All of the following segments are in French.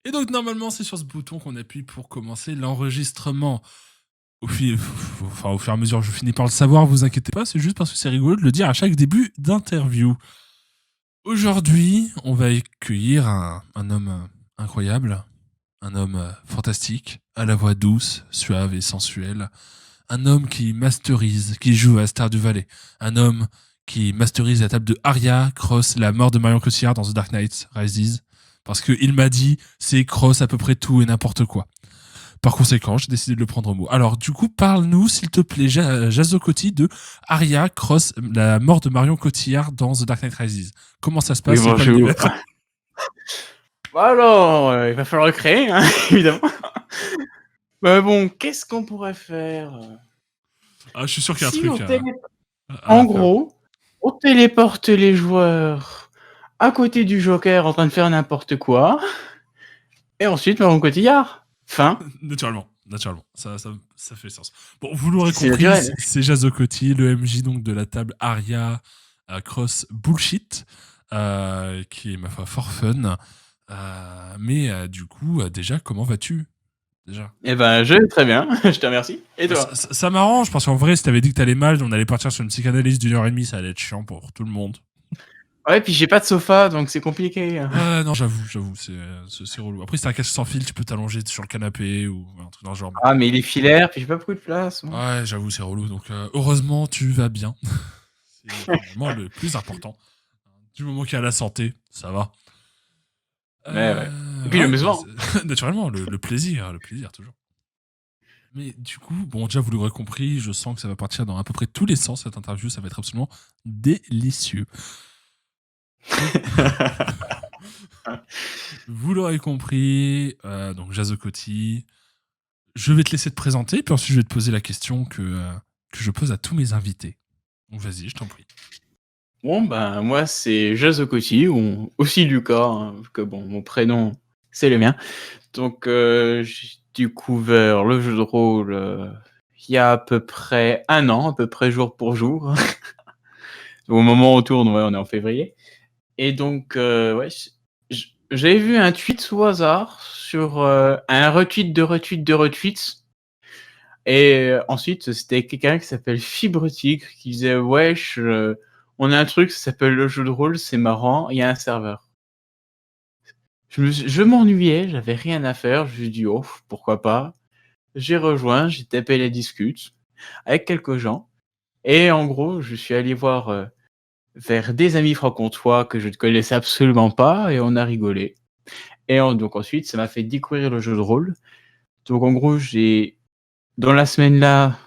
Et donc normalement c'est sur ce bouton qu'on appuie pour commencer l'enregistrement. Au fur et à mesure je finis par le savoir, vous inquiétez pas, c'est juste parce que c'est rigolo de le dire à chaque début d'interview. Aujourd'hui, on va accueillir un homme incroyable, un homme fantastique, à la voix douce, suave et sensuelle. Un homme qui masterise, qui joue à Stardew Valley. Un homme qui masterise la table de Arya, Cross, la mort de Marion Cotillard dans The Dark Knight Rises. Parce qu'il m'a dit, c'est Cross à peu près tout et n'importe quoi. Par conséquent, j'ai décidé de le prendre au mot. Alors, du coup, parle-nous, s'il te plaît, Jazo Coty, de Arya, Cross, la mort de Marion Cotillard dans The Dark Knight Rises. Comment ça se passe? Oui, bonjour. Alors, il va falloir le créer, hein, évidemment. Bon, qu'est-ce qu'on pourrait faire? Je suis sûr qu'il y a si un truc. En gros, on téléporte les joueurs à côté du Joker en train de faire n'importe quoi. Et ensuite, Marion Cotillard. Fin. Naturellement. Ça fait sens. Bon, vous l'aurez compris, c'est Jazo Coty, le MJ donc de la table Arya Cross Bullshit, qui est ma foi fort fun. Mais du coup, déjà, comment vas-tu déjà? Eh ben, je vais très bien, je te remercie. Et toi? Ça m'arrange, parce qu'en vrai, si t'avais dit que t'allais mal, on allait partir sur une psychanalyse d'1h30, ça allait être chiant pour tout le monde. Ouais, puis j'ai pas de sofa, donc c'est compliqué. Ouais, non, j'avoue, c'est relou. Après, si t'as un casque sans fil, tu peux t'allonger sur le canapé ou un truc dans le genre. Ah, mais il est filaire, puis j'ai pas beaucoup de place. Ouais, j'avoue, c'est relou. Donc, heureusement, tu vas bien. C'est vraiment le plus important. Du moment qu'il y a la santé, ça va. Ouais. Et puis le besoin. Naturellement, le plaisir toujours. Mais du coup, bon, déjà, vous l'aurez compris, je sens que ça va partir dans à peu près tous les sens, cette interview. Ça va être absolument délicieux. Vous l'aurez compris, donc Jazo Coty, je vais te laisser te présenter, puis ensuite je vais te poser la question que je pose à tous mes invités. Donc vas-y, je t'en prie. Bon, ben, moi, c'est Jazo Coty, ou aussi Lucas, hein, que bon, mon prénom, c'est le mien. Donc, j'ai découvert le jeu de rôle il y a à peu près 1 an, à peu près jour pour jour. Au moment où on tourne, ouais, on est en février. Et donc, ouais, j'avais vu un tweet au hasard sur un retweet de retweets. Et ensuite, c'était quelqu'un qui s'appelle Fibre Tigre qui disait wesh, on a un truc, ça s'appelle le jeu de rôle, c'est marrant, il y a un serveur. Je m'ennuyais, j'avais rien à faire, je me suis dit oh pourquoi pas. J'ai rejoint, j'ai tapé la discute avec quelques gens et en gros, je suis allé voir vers des amis franc-comtois que je ne connaissais absolument pas et on a rigolé. Et donc ensuite, ça m'a fait découvrir le jeu de rôle. Donc en gros, j'ai dans la semaine là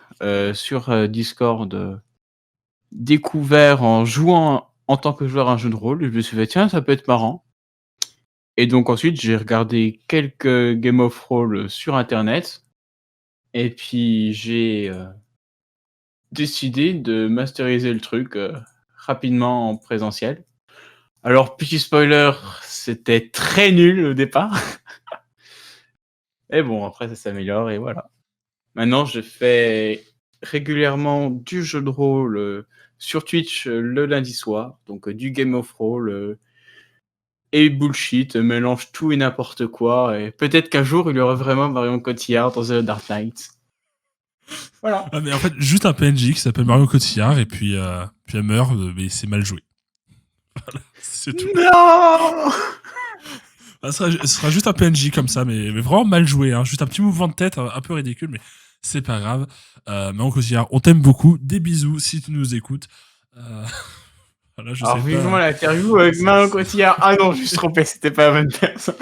sur Discord découvert en jouant en tant que joueur à un jeu de rôle. Je me suis dit tiens, ça peut être marrant. Et donc ensuite, j'ai regardé quelques Game of Thrones sur internet et puis j'ai décidé de masteriser le truc rapidement en présentiel. Alors, petit spoiler, c'était très nul au départ. Et bon, après, ça s'améliore et voilà. Maintenant, je fais régulièrement du jeu de rôle sur Twitch le lundi soir. Donc, du Game of Thrones et bullshit, mélange tout et n'importe quoi. Et peut-être qu'un jour, il y aura vraiment Marion Cotillard dans The Dark Knight. Voilà. Ah, mais en fait, juste un PNJ qui s'appelle Marion Cotillard et puis elle meurt, mais c'est mal joué. Voilà, c'est tout. Non. Ce sera juste un PNJ comme ça, mais vraiment mal joué. Hein. Juste un petit mouvement de tête un peu ridicule, mais c'est pas grave. Marion Cotillard, on t'aime beaucoup. Des bisous si tu nous écoutes. Voilà, alors, vivement l'interview avec Marion Cotillard. Ah non, je me suis trompé, c'était pas la bonne personne.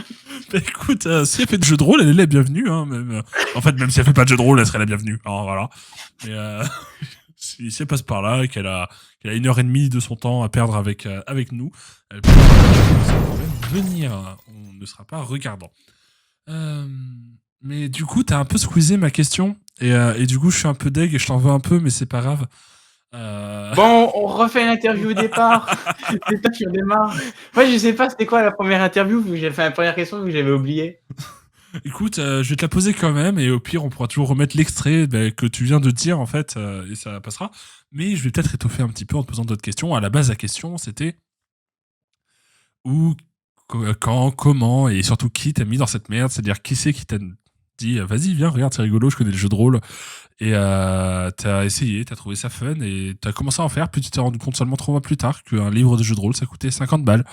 Bah écoute, si elle fait de jeu de rôle, elle est la bienvenue. Hein, même, en fait, même si elle fait pas de jeu de rôle, elle serait la bienvenue. Alors, voilà. Mais si elle passe par là et qu'elle a 1h30 de son temps à perdre avec nous, elle peut même venir. On ne sera pas regardant. Mais du coup, t'as un peu squeezé ma question. Et du coup, je suis un peu deg et je t'en veux un peu, mais c'est pas grave. Bon, on refait l'interview au départ. C'est toi qui redémarre. Moi, je sais pas c'était quoi la première interview, vu que j'ai fait la première question que j'avais oublié. Écoute, je vais te la poser quand même, et au pire, on pourra toujours remettre l'extrait que tu viens de dire, en fait, et ça passera. Mais je vais peut-être étoffer un petit peu en te posant d'autres questions. À la base, la question, c'était où quand, comment et surtout qui t'a mis dans cette merde, c'est-à-dire qui c'est qui t'a dit vas-y viens regarde c'est rigolo, je connais le jeu de rôle et t'as essayé, t'as trouvé ça fun et t'as commencé à en faire, puis tu t'es rendu compte seulement 3 mois plus tard qu'un livre de jeu de rôle ça coûtait 50 balles.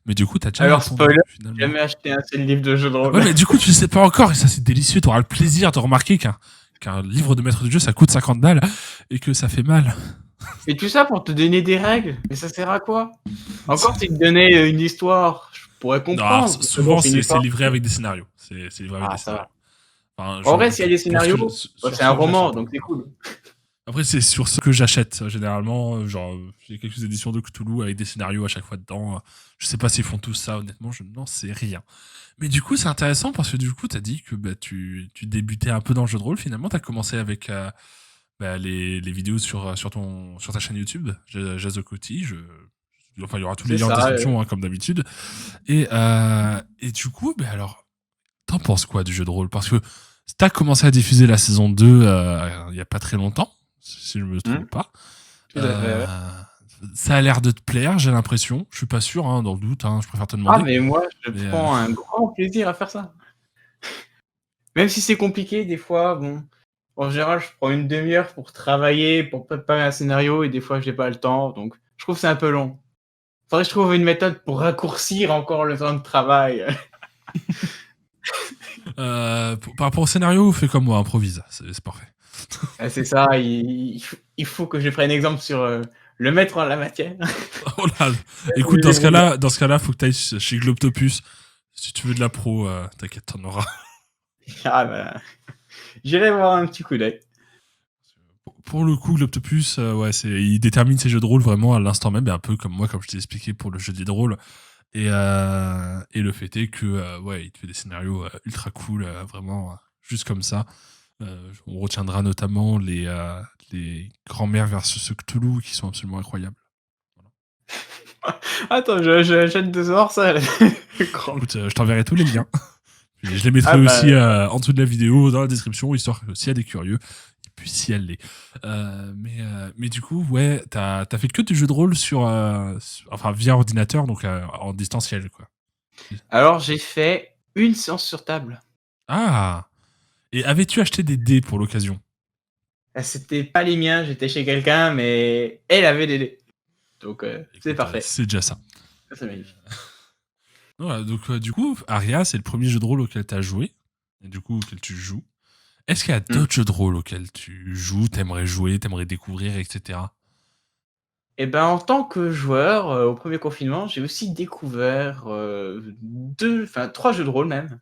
Mais du coup t'as déjà Alors, répondu spoiler, j'ai finalement. jamais acheté un seul livre de jeu de rôle. Ouais mais du coup tu le sais pas encore et ça c'est délicieux, t'auras le plaisir de remarquer qu'un livre de maître de jeu ça coûte 50 balles et que ça fait mal. Et tout ça pour te donner des règles. Mais ça sert à quoi? Encore s'ils te donnaient une histoire, je pourrais Non, alors, comprendre. Parce que bon, souvent c'est une c'est histoire. livré avec des scénarios. C'est livré avec Ah, des ça scénarios. va. Enfin, En vrai, s'il y a des pour ce que scénarios, sur c'est ce un que roman, j'achète. donc c'est cool. Après, c'est sur ce que j'achète généralement. Genre, j'ai quelques éditions de Cthulhu avec des scénarios à chaque fois dedans. Je sais pas s'ils font tout ça, honnêtement, je n'en sais rien. Mais du coup, c'est intéressant parce que du coup, t'as dit que bah, tu débutais un peu dans le jeu de rôle. Finalement, t'as commencé avec bah, les vidéos sur ta chaîne YouTube, Jazokoti. Enfin, il y aura tous les C'est liens en ça. description, hein, comme d'habitude. Et du coup, bah, alors, t'en penses quoi du jeu de rôle? Parce que t'as commencé à diffuser la saison 2 il y a pas très longtemps, si je me trompe pas. Tout à fait. Ouais. Ça a l'air de te plaire, j'ai l'impression. Je suis pas sûr, hein, dans le doute, hein, je préfère te Ah, demander. mais moi, je Mais prends un grand plaisir à faire ça. Même si c'est compliqué, des fois, bon, en général, je prends une demi-heure pour travailler, pour préparer un scénario, et des fois, j'ai pas le temps, donc je trouve que c'est un peu long. Faudrait que je trouve une méthode pour raccourcir encore le temps de travail. par rapport au scénario, fais comme moi, improvise, c'est parfait. C'est ça, il faut que je prenne exemple sur le maître en la matière. Oh là, écoute, dans ce cas-là, faut que t'ailles chez Globtopus. Si tu veux de la pro, t'inquiète, t'en auras. Ah bah, j'irai voir un petit coup d'œil. Pour le coup, Globtopus, ouais, il détermine ses jeux de rôle vraiment à l'instant même, et un peu comme moi, comme je t'ai expliqué pour le jeu de rôle. Et le fait est que, ouais, il te fait des scénarios ultra cool, vraiment, juste comme ça. On retiendra notamment les Grand-mères versus Cthulhu qui sont absolument incroyables. Attends, j'achète de voir ça. Écoute, je t'enverrai tous les liens. Puis je les mettrai Ah bah, aussi en dessous de la vidéo, dans la description, histoire que s'il y a des curieux, ils puissent y aller. Mais du coup, ouais, t'as fait que du jeu de rôle enfin, via ordinateur, donc en distanciel, quoi. alors j'ai fait une séance sur table. Ah! Et avais-tu acheté des dés pour l'occasion? C'était pas les miens, j'étais chez quelqu'un, mais elle avait des dés. Donc c'est Écoute, parfait. c'est déjà ça. Ça, c'est magnifique. Ouais, donc, du coup, Aria, c'est le premier jeu de rôle auquel tu as joué, et du coup, auquel tu joues. Est-ce qu'il y a d'autres jeux de rôle auxquels tu joues, t'aimerais jouer, t'aimerais découvrir, etc. Et ben en tant que joueur, au premier confinement, j'ai aussi découvert trois jeux de rôle même.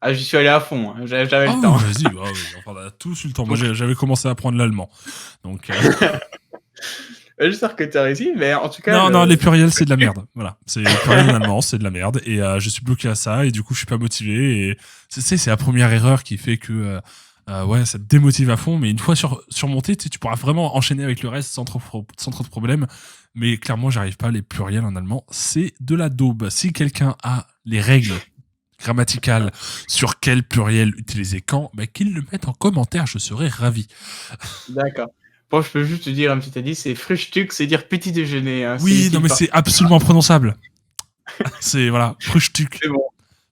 Ah, j'y suis allé à fond, hein, j'avais Ah le oui, temps. vas-y, bah oui, enfin, on a tous eu le temps. Moi, Donc, j'avais commencé à apprendre l'allemand. Donc, j'espère que tu as réussi, mais en tout cas, non, les pluriels, c'est de la merde. Voilà, c'est les pluriels en allemand, c'est de la merde. Et je suis bloqué à ça, et du coup, je suis pas motivé. Et c'est la première erreur qui fait que, ouais, ça te démotive à fond. Mais une fois surmonté, tu pourras vraiment enchaîner avec le reste sans trop de problèmes. Mais clairement, j'arrive pas. Les pluriels en allemand, c'est de la daube. Si quelqu'un a les règles grammaticales sur quel pluriel utiliser quand, bah, qu'il le mette en commentaire, je serais ravi. d'accord. Bon, je peux juste te dire un petit indice, c'est Frühstück, c'est dire petit déjeuner. Hein, Oui, non, mais c'est absolument prononçable. C'est, voilà, Frühstück. C'est bon.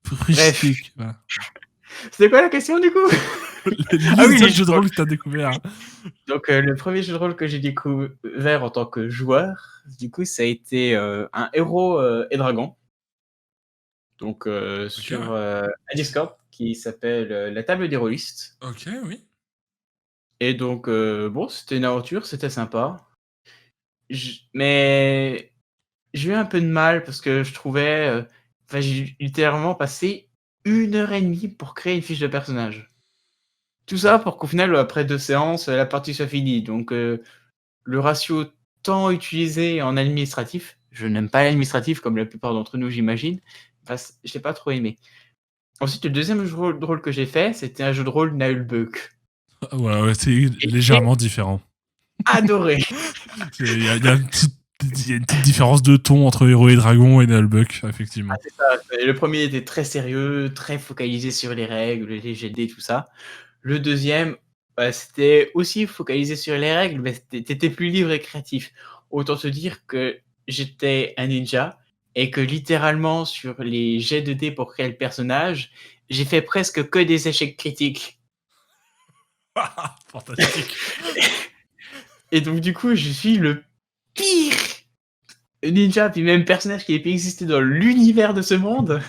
Frühstück. Voilà. C'était quoi la question du coup? Les jeux de rôle que t'as découvert. Donc le premier jeu de rôle que j'ai découvert en tant que joueur, du coup, ça a été un héros et dragon. Donc sur un Discord qui s'appelle la table des rôlistes. Ok, oui. Et donc bon, c'était une aventure, c'était sympa. Mais j'ai eu un peu de mal parce que je trouvais, enfin, j'ai littéralement passé 1 heure et demie pour créer une fiche de personnage. Tout ça pour qu'au final, après 2 séances, la partie soit finie. Donc le ratio temps utilisé en administratif, je n'aime pas l'administratif comme la plupart d'entre nous, j'imagine. Enfin, je l'ai pas trop aimé. Ensuite, le deuxième jeu de rôle que j'ai fait, c'était un jeu de rôle Nullbuck. Ouais, c'est Et légèrement différent. adoré. Il y a une petite différence de ton entre héros et dragon et Nullbuck, effectivement. Ah, c'est ça. Le premier était très sérieux, très focalisé sur les règles, les jets de dés, tout ça. Le deuxième, bah, c'était aussi focalisé sur les règles, mais t'étais plus libre et créatif. Autant te dire que j'étais un ninja et que littéralement sur les jets de dés pour créer le personnage, j'ai fait presque que des échecs critiques. Fantastique. Et donc du coup, je suis le pire ninja, puis même personnage qui ait pu exister dans l'univers de ce monde.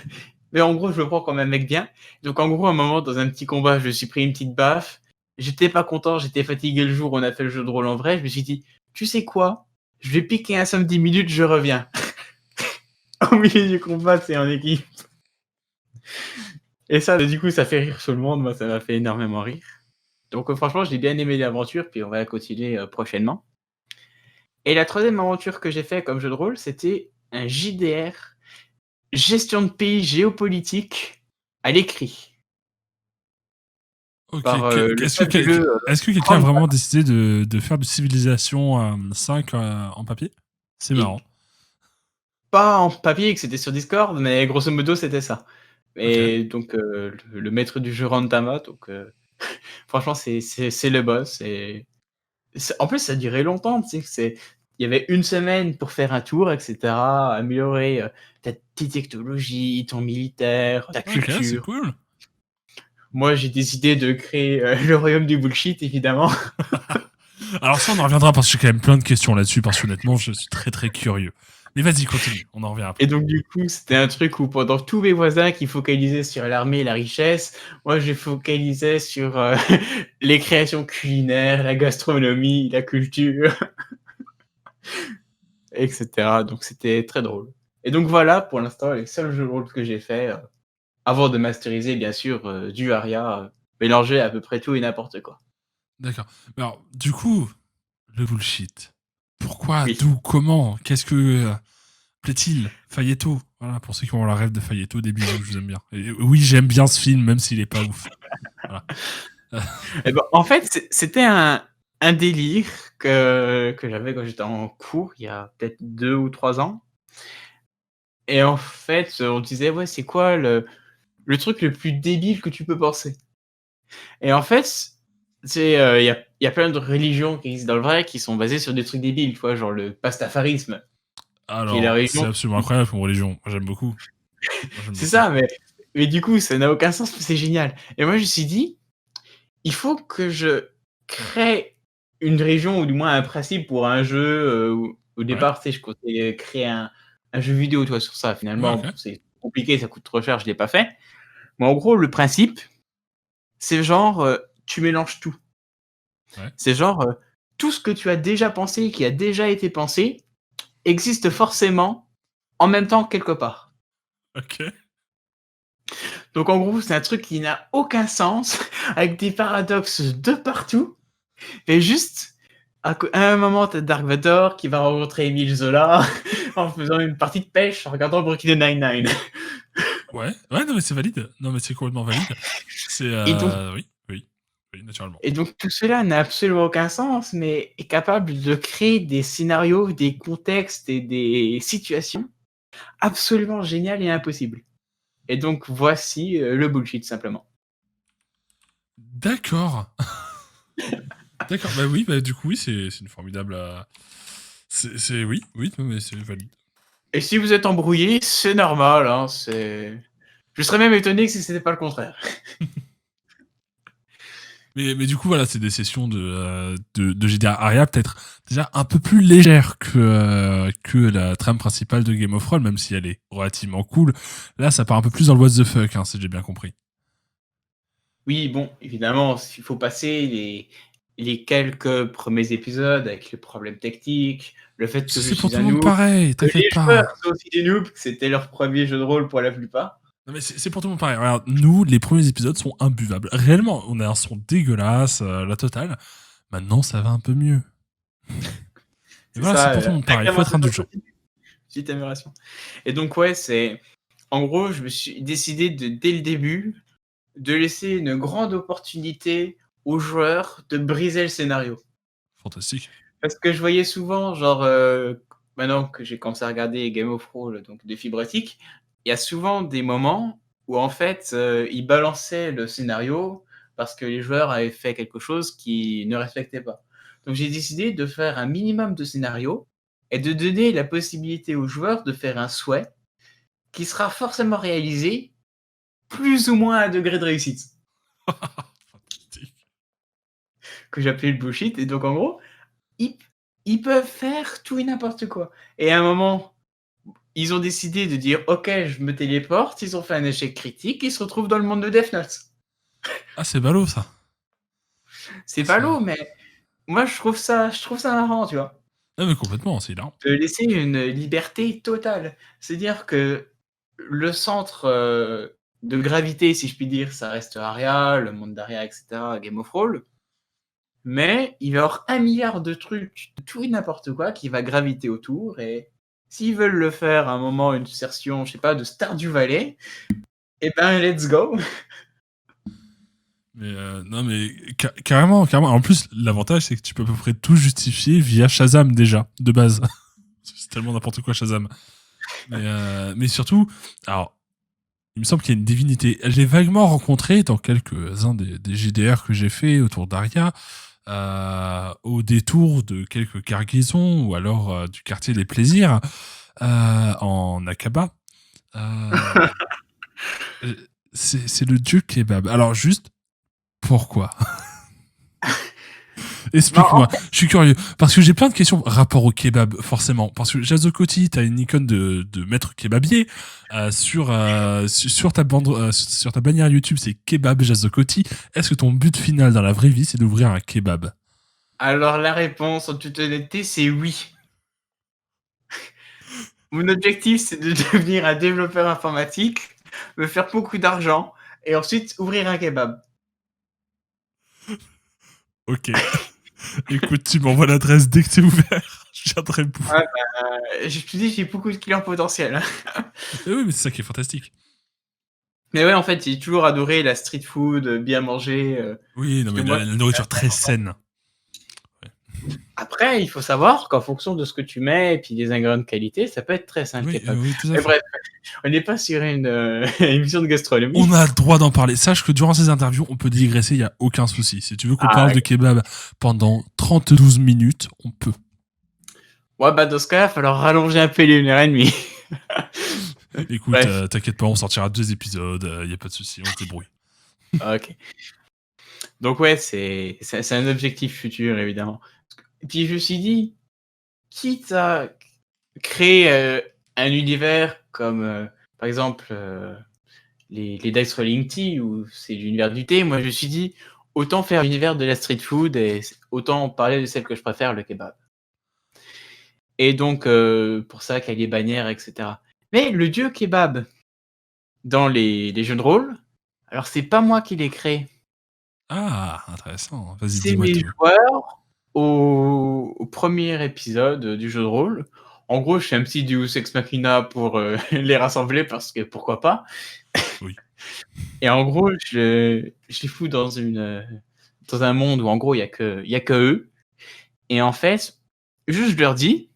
Mais en gros, je le prends comme un mec bien. Donc en gros, à un moment, dans un petit combat, je me suis pris une petite baffe. J'étais pas content, j'étais fatigué le jour où on a fait le jeu de rôle en vrai. Je me suis dit, tu sais quoi? Je vais piquer un somme 10 minutes, je reviens. Au milieu du combat, c'est en équipe. Et ça, du coup, ça fait rire tout le monde. Moi, ça m'a fait énormément rire. Donc franchement, j'ai bien aimé l'aventure, puis on va la continuer prochainement. Et la troisième aventure que j'ai fait comme jeu de rôle, c'était un JDR, gestion de pays géopolitique, à l'écrit. Ok. Par le fabuleux Est-ce que quelqu'un a Ron vraiment décidé de faire du Civilisation 5 en papier? C'est marrant. Pas en papier, que c'était sur Discord, mais grosso modo, c'était ça. Ok. Et donc, le maître du jeu Rantama, donc franchement, c'est le boss. Et en plus, ça durait longtemps. Tu sais, il y avait une semaine pour faire un tour, etc., améliorer ta technologie, ton militaire, ta Ok, c'est culture. cool. Moi, j'ai décidé de créer le royaume du bullshit, évidemment. Alors ça, on en reviendra parce que j'ai quand même plein de questions là-dessus, parce que honnêtement, je suis très très curieux. Mais vas-y, continue, on en revient après. Et donc, du coup, c'était un truc où pendant tous mes voisins qui focalisaient sur l'armée et la richesse, moi, je focalisais sur les créations culinaires, la gastronomie, la culture, etc. Donc, c'était très drôle. Et donc, voilà, pour l'instant, les seuls jeux de rôle que j'ai fait, avant de masteriser, bien sûr, du Aria, mélanger à peu près tout et n'importe quoi. D'accord. Alors, du coup, le bullshit. Pourquoi? Oui. D'où? Comment? Qu'est-ce que plaît-il? Fayetto. Voilà, pour ceux qui ont la rêve de Fayetto, des bisous, je vous aime bien. Et oui, j'aime bien ce film, même s'il est pas ouf. Voilà. Et ben, en fait, c'était un délire que j'avais quand j'étais en cours, il y a peut-être 2 ou 3 ans. Et en fait, on disait: «Ouais, c'est quoi le truc le plus débile que tu peux penser?» Et en fait, c'est, il y a plein de religions qui existent dans le vrai, qui sont basées sur des trucs débiles, tu vois? Genre le pastafarisme, qui est la Alors, c'est religion absolument qui incroyable comme religion. Moi, j'aime beaucoup. Moi, j'aime c'est beaucoup. ça, mais du coup, ça n'a aucun sens, mais c'est génial. Et moi, je me suis dit: «Il faut que je crée une religion ou du moins un principe pour un jeu», où au Ouais. départ, tu sais, je comptais créer un jeu vidéo, tu vois, sur ça. Ouais, Finalement, ok. c'est compliqué, ça coûte trop cher, je l'ai pas fait. Mais en gros, le principe, c'est genre, tu mélanges tout. Ouais. C'est genre, tout ce que tu as déjà pensé, qui a déjà été pensé, existe forcément en même temps quelque part. Ok. Donc en gros, c'est un truc qui n'a aucun sens, avec des paradoxes de partout, et juste à un moment, tu as Dark Vador qui va rencontrer Émile Zola en faisant une partie de pêche en regardant Brooklyn Nine-Nine. Ouais. Ouais, non, mais c'est valide. Non, mais c'est complètement valide. C'est. Et donc Oui. Oui. Oui, naturellement. et donc tout cela n'a absolument aucun sens, mais est capable de créer des scénarios, des contextes et des situations absolument géniales et impossibles. Et donc voici, le bullshit simplement. D'accord. D'accord. Bah oui, bah du coup, oui, c'est une formidable. Oui, oui, non, mais c'est valide. Et si vous êtes embrouillé, c'est normal, hein, c'est je serais même étonné que si c'était pas le contraire. Mais du coup, voilà, c'est des sessions de GDR Aria peut-être déjà un peu plus légères que la trame principale de Game of Thrones, même si elle est relativement cool. Là, ça part un peu plus dans le what the fuck, hein, si j'ai bien compris. Oui, bon, évidemment, il faut passer les quelques premiers épisodes avec les problèmes techniques, le fait que je C'est pour suis tout un le monde noob, pareil, que t'inquiète les joueurs pas. sont aussi des noobs, que c'était leur premier jeu de rôle pour la plupart. Non, mais c'est pour tout le monde pareil. Regarde, nous, les premiers épisodes sont imbuvables. Réellement, on a un son dégueulasse, la totale. Maintenant, ça va un peu mieux. Et C'est voilà, c'est ça, pour tout le monde pareil. Il faut être l'incrémentation indulgent. continue, petite amélioration. Et donc ouais, c'est en gros, je me suis décidé dès le début, de laisser une grande opportunité aux joueurs de briser le scénario. Fantastique. Parce que je voyais souvent, genre, maintenant que j'ai commencé à regarder Game of Thrones, donc de Fibratic, il y a souvent des moments où en fait, ils balançaient le scénario parce que les joueurs avaient fait quelque chose qu'ils ne respectaient pas. Donc j'ai décidé de faire un minimum de scénario et de donner la possibilité aux joueurs de faire un souhait qui sera forcément réalisé plus ou moins à un degré de réussite. Fantastique. Que j'appelais le bullshit. Et donc, en gros, ils, ils peuvent faire tout et n'importe quoi. Et à un moment, ils ont décidé de dire ok, je me téléporte. Ils ont fait un échec critique. Ils se retrouvent dans le monde de Death Note. Ah, c'est ballot, ça. C'est C'est- ballot, mais moi je trouve ça marrant, tu vois. Ah, mais complètement, c'est hilarant. De laisser une liberté totale. C'est-à-dire que le centre de gravité, si je puis dire, ça reste Aria, le monde d'Aria, etc., Game of Thrones. Mais il va y avoir 1 milliard de trucs, tout et n'importe quoi, qui va graviter autour. Et s'ils veulent le faire à un moment, une version, je sais pas, de Stardew Valley, eh ben, let's go. Mais non, mais carrément, carrément. En plus, l'avantage, c'est que tu peux à peu près tout justifier via Shazam déjà, de base. C'est tellement n'importe quoi, Shazam. Mais surtout, alors, il me semble qu'il y a une divinité. Je l'ai vaguement rencontré dans quelques-uns des JDR que j'ai fait autour d'Aria, au détour de quelques cargaisons ou alors du quartier des plaisirs en Akaba. Euh, c'est le dieu kebab. Alors juste, pourquoi? Explique-moi, je suis curieux. Parce que j'ai plein de questions rapport au kebab, forcément. Parce que Jazokoti, t'as une icône de maître kebabier. Sur ta bande, sur ta bannière YouTube, c'est kebab Jazokoti. Est-ce que ton but final dans la vraie vie, c'est d'ouvrir un kebab? Alors la réponse, en toute honnêteté, c'est oui. Mon objectif, c'est de devenir un développeur informatique, me faire beaucoup d'argent, et ensuite ouvrir un kebab. Ok. Écoute, tu m'envoies l'adresse dès que c'est ouvert. Je viendrai le bouffer. Ah bah, je te dis, j'ai beaucoup de clients potentiels. Oui, mais c'est ça qui est fantastique. Mais ouais, en fait, j'ai toujours adoré la street food, bien manger. Oui, non, mais moi, la nourriture très saine. Après, il faut savoir qu'en fonction de ce que tu mets et puis des ingrédients de qualité, ça peut être très sain le Oui, kebab. oui, tout à Mais fait. bref, on n'est pas sur une émission de gastronomie. On a le droit d'en parler. Sache que durant ces interviews, on peut digresser, il n'y a aucun souci. Si tu veux qu'on parle de kebab pendant 32 minutes, on peut. Ouais, bah dans ce cas, il va falloir rallonger un peu les 1h30. Écoute, t'inquiète pas, on sortira 2 épisodes, il n'y a pas de souci, on se débrouille. Ok. Donc ouais, c'est un objectif futur, évidemment. Et puis je me suis dit, quitte à créer un univers comme, par exemple, les Dice Rolling Tea, où c'est l'univers du thé, moi je me suis dit, autant faire l'univers de la street food et autant parler de celle que je préfère, le kebab. Et donc, pour ça, qu'il y a les bannières, etc. Mais le dieu kebab, dans les jeux de rôle, alors c'est pas moi qui l'ai créé. Ah, intéressant. Vas-y, C'est dis-moi mes tout. joueurs au premier épisode du jeu de rôle. En gros, je fais un petit Deus Ex Machina pour les rassembler parce que pourquoi pas. Oui. Et en gros, je les fous dans un monde où en gros il y a que eux. Et en fait, juste je leur dis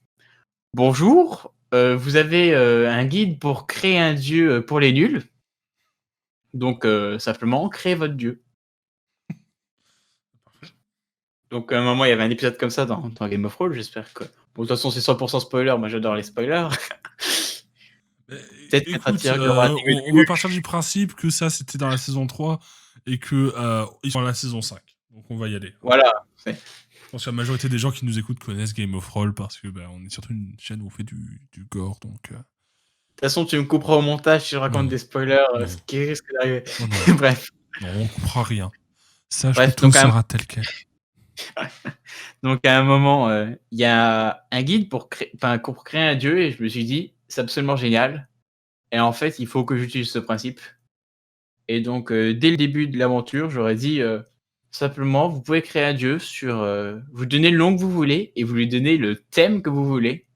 bonjour, vous avez un guide pour créer un dieu pour les nuls. Donc simplement créez votre dieu. Donc à un moment il y avait un épisode comme ça dans Game of Thrones, j'espère que. Bon, de toute façon c'est 100% spoiler, moi j'adore les spoilers. Peut-être mettre un Écoute, tirage de droite. on va partir du principe que ça c'était dans la saison 3 et que ils sont dans la saison 5. Donc on va y aller. Voilà. Je pense que la majorité des gens qui nous écoutent connaissent Game of Thrones parce que on est surtout une chaîne où on fait du gore. Donc, De toute façon, tu me couperas au montage si je raconte Non. des spoilers, Non. ce qui risque d'arriver. Non. Bref. Non, on comprend rien. Sache Bref, que tout sera tel quel. Donc à un moment, il y a un guide pour créer un dieu et je me suis dit, c'est absolument génial. Et en fait, il faut que j'utilise ce principe. Et donc, dès le début de l'aventure, j'aurais dit simplement, vous pouvez créer un dieu vous donnez le nom que vous voulez et vous lui donnez le thème que vous voulez.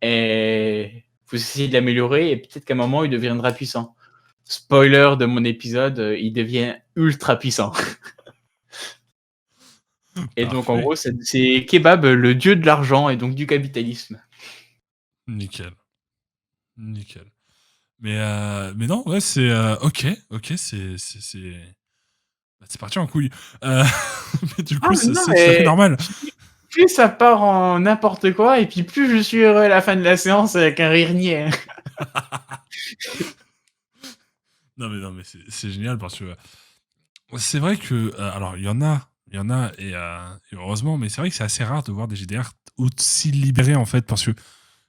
Et vous essayez de l'améliorer et peut-être qu'à un moment, il deviendra puissant. Spoiler de mon épisode, il devient ultra puissant. Et donc, en gros, c'est Kebab, le dieu de l'argent et donc du capitalisme. Nickel. Mais non, ouais, c'est ok, c'est parti en couille. Mais du coup, c'est tout à fait normal. Plus ça part en n'importe quoi, et puis plus je suis heureux à la fin de la séance avec un rire niais. Non, mais c'est génial parce que c'est vrai que, alors, il y en a, et heureusement, mais c'est vrai que c'est assez rare de voir des GDR aussi libérés, en fait, parce que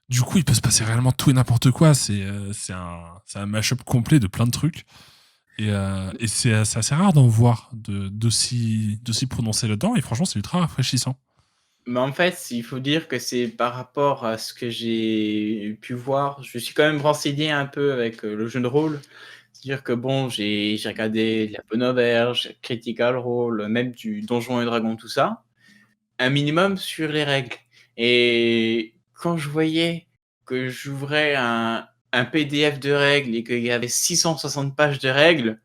du coup, il peut se passer réellement tout et n'importe quoi. C'est un mash-up complet de plein de trucs. Et c'est assez rare d'en voir d'aussi prononcé là-dedans. Et franchement, c'est ultra rafraîchissant. Mais en fait, il faut dire que c'est par rapport à ce que j'ai pu voir. Je suis quand même renseigné un peu avec le jeu de rôle. C'est-à-dire que bon, j'ai regardé de la Bonne Auberge, Critical Role, même du Donjon et Dragon, tout ça. Un minimum sur les règles. Et quand je voyais que j'ouvrais un PDF de règles et qu'il y avait 660 pages de règles,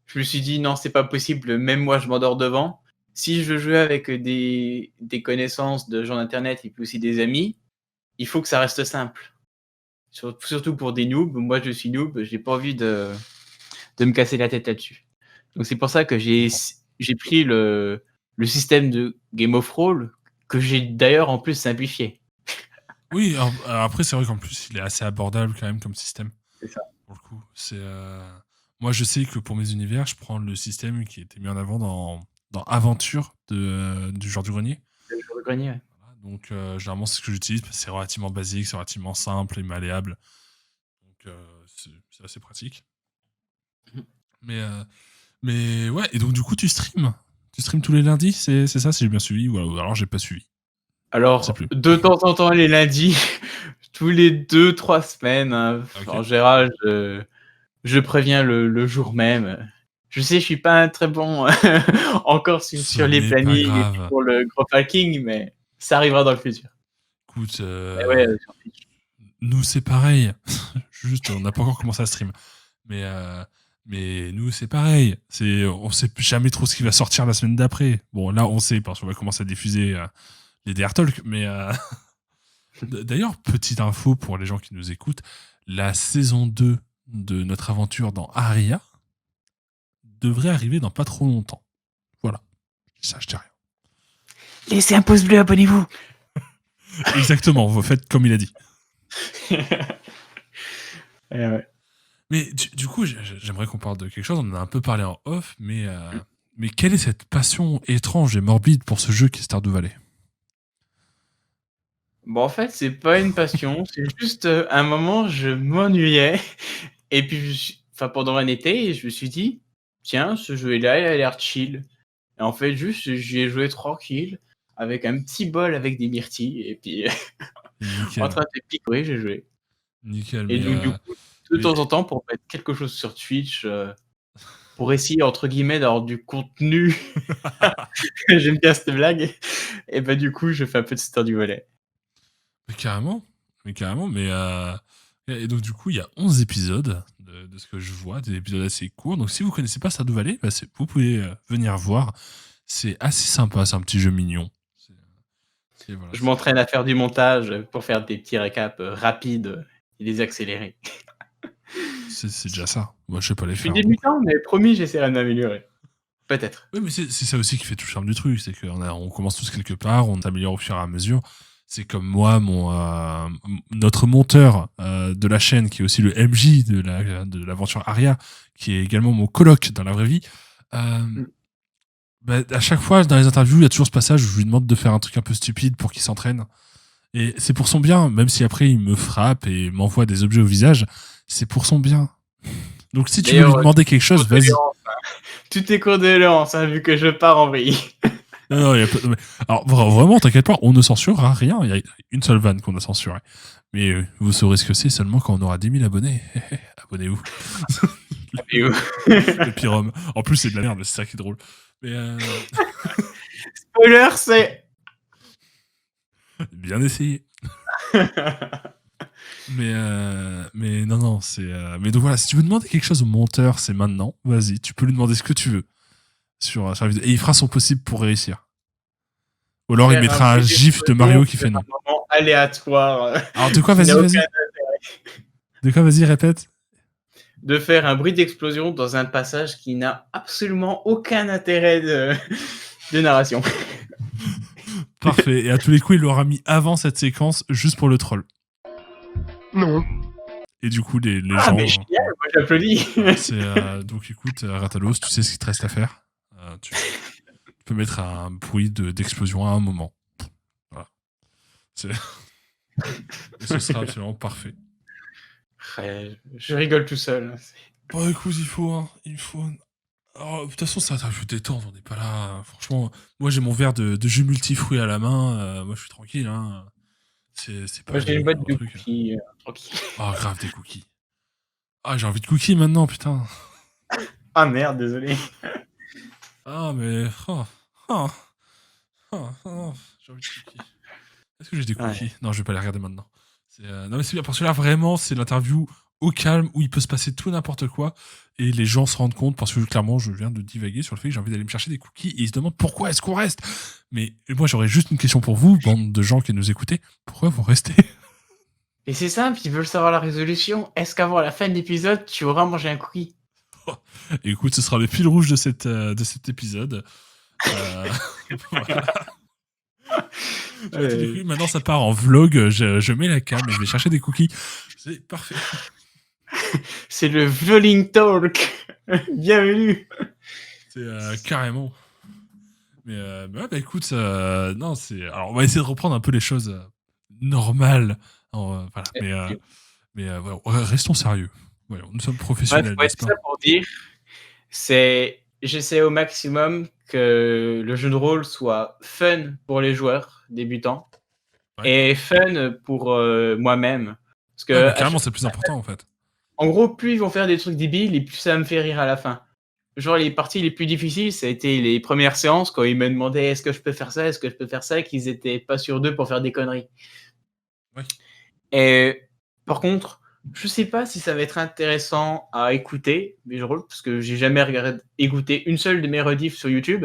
je me suis dit non, c'est pas possible, même moi je m'endors devant. Si je veux jouer avec des connaissances de gens d'internet et puis aussi des amis, il faut que ça reste simple. Surtout pour des noobs. Moi je suis noob, j'ai pas envie de me casser la tête là-dessus. Donc c'est pour ça que j'ai pris le système de Game of Roll, que j'ai d'ailleurs en plus simplifié. Oui, alors après, c'est vrai qu'en plus, il est assez abordable quand même comme système. C'est ça. Pour le coup, moi, je sais que pour mes univers, je prends le système qui était mis en avant dans Aventure du genre du grenier. Le jour de grenier, ouais. Voilà, donc, généralement, c'est ce que j'utilise parce que c'est relativement basique, c'est relativement simple et malléable. Donc, c'est assez pratique. Mhm. Mais ouais, et donc, du coup, tu streams. Tu streams tous les lundis, c'est ça, si j'ai bien suivi, ou alors j'ai pas suivi. Je sais Alors, plus. de temps en temps les lundis, tous les 2-3 semaines, hein. Ok. En général, je préviens le jour même. Je sais, je suis pas un très bon encore Ce sur les n'est pas plannings et puis grave. pour le group hacking, mais ça arrivera dans le futur. Écoute, Mais ouais, sur Twitch. nous, c'est pareil. Juste, on n'a pas encore commencé à stream. Mais, mais nous, c'est pareil. On sait jamais trop ce qui va sortir la semaine d'après. Bon, là, on sait parce qu'on va commencer à diffuser les DR Talk. Mais d'ailleurs, petite info pour les gens qui nous écoutent, la saison 2 de notre aventure dans Aria devrait arriver dans pas trop longtemps. Voilà. Ça, je dis rien. Laissez un pouce bleu, abonnez-vous. Exactement, vous faites comme il a dit. Ouais. Mais du coup, j'aimerais qu'on parle de quelque chose. On en a un peu parlé en off, mais quelle est cette passion étrange et morbide pour ce jeu qui est Stardew Valley? Bon, en fait, c'est pas une passion, c'est juste un moment, je m'ennuyais. Et puis, pendant un été, je me suis dit, tiens, ce jeu-là, il a l'air chill. Et en fait, juste, j'y ai joué tranquille, avec un petit bol avec des myrtilles, et puis en Nickel. train de picorer, j'ai joué. Nickel, Et mais, donc, du coup, de temps en temps, pour mettre quelque chose sur Twitch, pour essayer, entre guillemets, d'avoir du contenu, j'aime bien cette blague, et bah du coup, je fais un peu de Stardew Valley. mais carrément. Et donc, du coup, il y a 11 épisodes de ce que je vois, des épisodes assez courts. Donc, si vous connaissez pas Stardew Valley, vous pouvez venir voir. C'est assez sympa, c'est un petit jeu mignon. Voilà, Je m'entraîne à faire du montage pour faire des petits récaps rapides et les accélérer. c'est déjà ça. Moi, je sais pas les Je suis faire. Donc. débutant, mais promis, j'essaierai de m'améliorer. Peut-être. Oui, mais c'est ça aussi qui fait tout le charme du truc. C'est qu'on commence tous quelque part, on s'améliore au fur et à mesure. C'est comme moi, notre monteur de la chaîne, qui est aussi le MJ de l'aventure Aria, qui est également mon coloc dans la vraie vie. À chaque fois, dans les interviews, il y a toujours ce passage où je lui demande de faire un truc un peu stupide pour qu'il s'entraîne. Et c'est pour son bien, même si après il me frappe et m'envoie des objets au visage, c'est pour son bien. Donc si tu veux lui demander quelque chose, vas-y. Toutes tes condoléances, hein, vu que je pars en vrille. Non, y a pas... Alors vraiment, t'inquiète pas, on ne censurera rien. Il y a une seule vanne qu'on a censurée. Mais vous saurez ce que c'est seulement quand on aura 10 000 abonnés. Abonnez-vous. Le pire homme. En plus, c'est de la merde, c'est ça qui est drôle. Mais Spoiler, c'est... Bien essayé. mais non, c'est... Mais donc voilà, si tu veux demander quelque chose au monteur, c'est maintenant. Vas-y, tu peux lui demander ce que tu veux sur la vidéo. Et il fera son possible pour réussir. Ou alors il mettra un gif de Mario qui fait non. Un moment aléatoire. Alors de quoi, vas-y. De quoi, vas-y, répète. De faire un bruit d'explosion dans un passage qui n'a absolument aucun intérêt de narration. Parfait. Et à tous les coups, il l'aura mis avant cette séquence juste pour le troll. Non. Et du coup, les Ah, gens. mais génial, moi j'applaudis. Donc écoute, Ratalos, tu sais ce qu'il te reste à faire. Tu peux mettre un bruit d'explosion à un moment. Voilà. Et ce sera absolument parfait. Ouais, je rigole tout seul. Bon, écoute, il faut. Hein, il faut. Alors, de toute façon, ça va te détendre, on n'est pas là. Franchement, moi j'ai mon verre de jus multifruits à la main. Moi je suis tranquille. Hein. C'est Moi pas j'ai une boîte un de truc. cookies, tranquille. Ah, grave, des cookies. Ah, j'ai envie de cookies maintenant, putain. Ah merde, désolé. Ah, mais. Oh, j'ai envie de cookies. Est-ce que j'ai des cookies? Ouais. Non, je vais pas les regarder maintenant. Non, mais c'est bien parce que là, vraiment, c'est l'interview au calme où il peut se passer tout n'importe quoi et les gens se rendent compte parce que clairement, je viens de divaguer sur le fait que j'ai envie d'aller me chercher des cookies et ils se demandent pourquoi est-ce qu'on reste. Mais moi, j'aurais juste une question pour vous, bande de gens qui nous écoutez. Pourquoi vous restez? Et c'est simple, ils veulent savoir la résolution. Est-ce qu'avant la fin de l'épisode, tu auras mangé un cookie? Écoute, ce sera le fil rouge de cet épisode. Voilà. Maintenant, ça part en vlog. Je mets la cam et je vais chercher des cookies. C'est parfait. C'est le vlogging talk. Bienvenue. C'est carrément. Mais ouais, bah écoute, non, c'est. Alors, on va essayer de reprendre un peu les choses normales. Voilà. Mais voilà, restons sérieux. Voilà, nous sommes Bref, professionnels, ouais, n'est-ce c'est pas? ça pour dire. J'essaie au maximum que le jeu de rôle soit fun pour les joueurs débutants Ouais. et fun pour moi-même. Parce Ouais, que mais carrément, c'est le plus important en fait. en gros, plus ils vont faire des trucs débiles, et plus ça me fait rire à la fin. Genre les parties les plus difficiles, ça a été les premières séances quand ils me demandaient est-ce que je peux faire ça, est-ce que je peux faire ça, qu'ils étaient pas sûrs d'eux pour faire des conneries. Ouais. Et par contre, je sais pas si ça va être intéressant à écouter mes jeux de rôle parce que j'ai jamais écouté une seule de mes rediffs sur YouTube.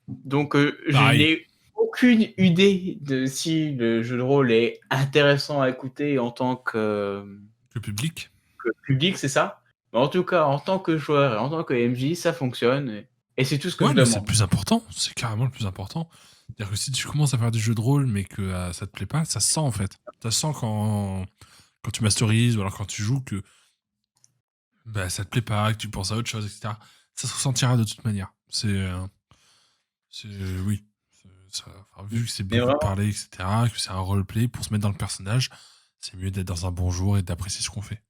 Donc je Pareil. n'ai aucune idée de si le jeu de rôle est intéressant à écouter en tant Le public. que public, c'est ça. Mais en tout cas, en tant que joueur et en tant que MJ, ça fonctionne et c'est tout ce que Ouais, je mais c'est le demande. plus important. C'est carrément le plus important. C'est-à-dire que si tu commences à faire des jeux de rôle mais que ça te plaît pas, ça se sent en fait. Ça se sent quand tu masterises ou alors quand tu joues que bah, ça te plaît pas, que tu penses à autre chose, etc. Ça se ressentira de toute manière. Oui. Vu que c'est Mais beaucoup de vraiment. parler, etc., que c'est un roleplay pour se mettre dans le personnage, c'est mieux d'être dans un bon jour et d'apprécier ce qu'on fait.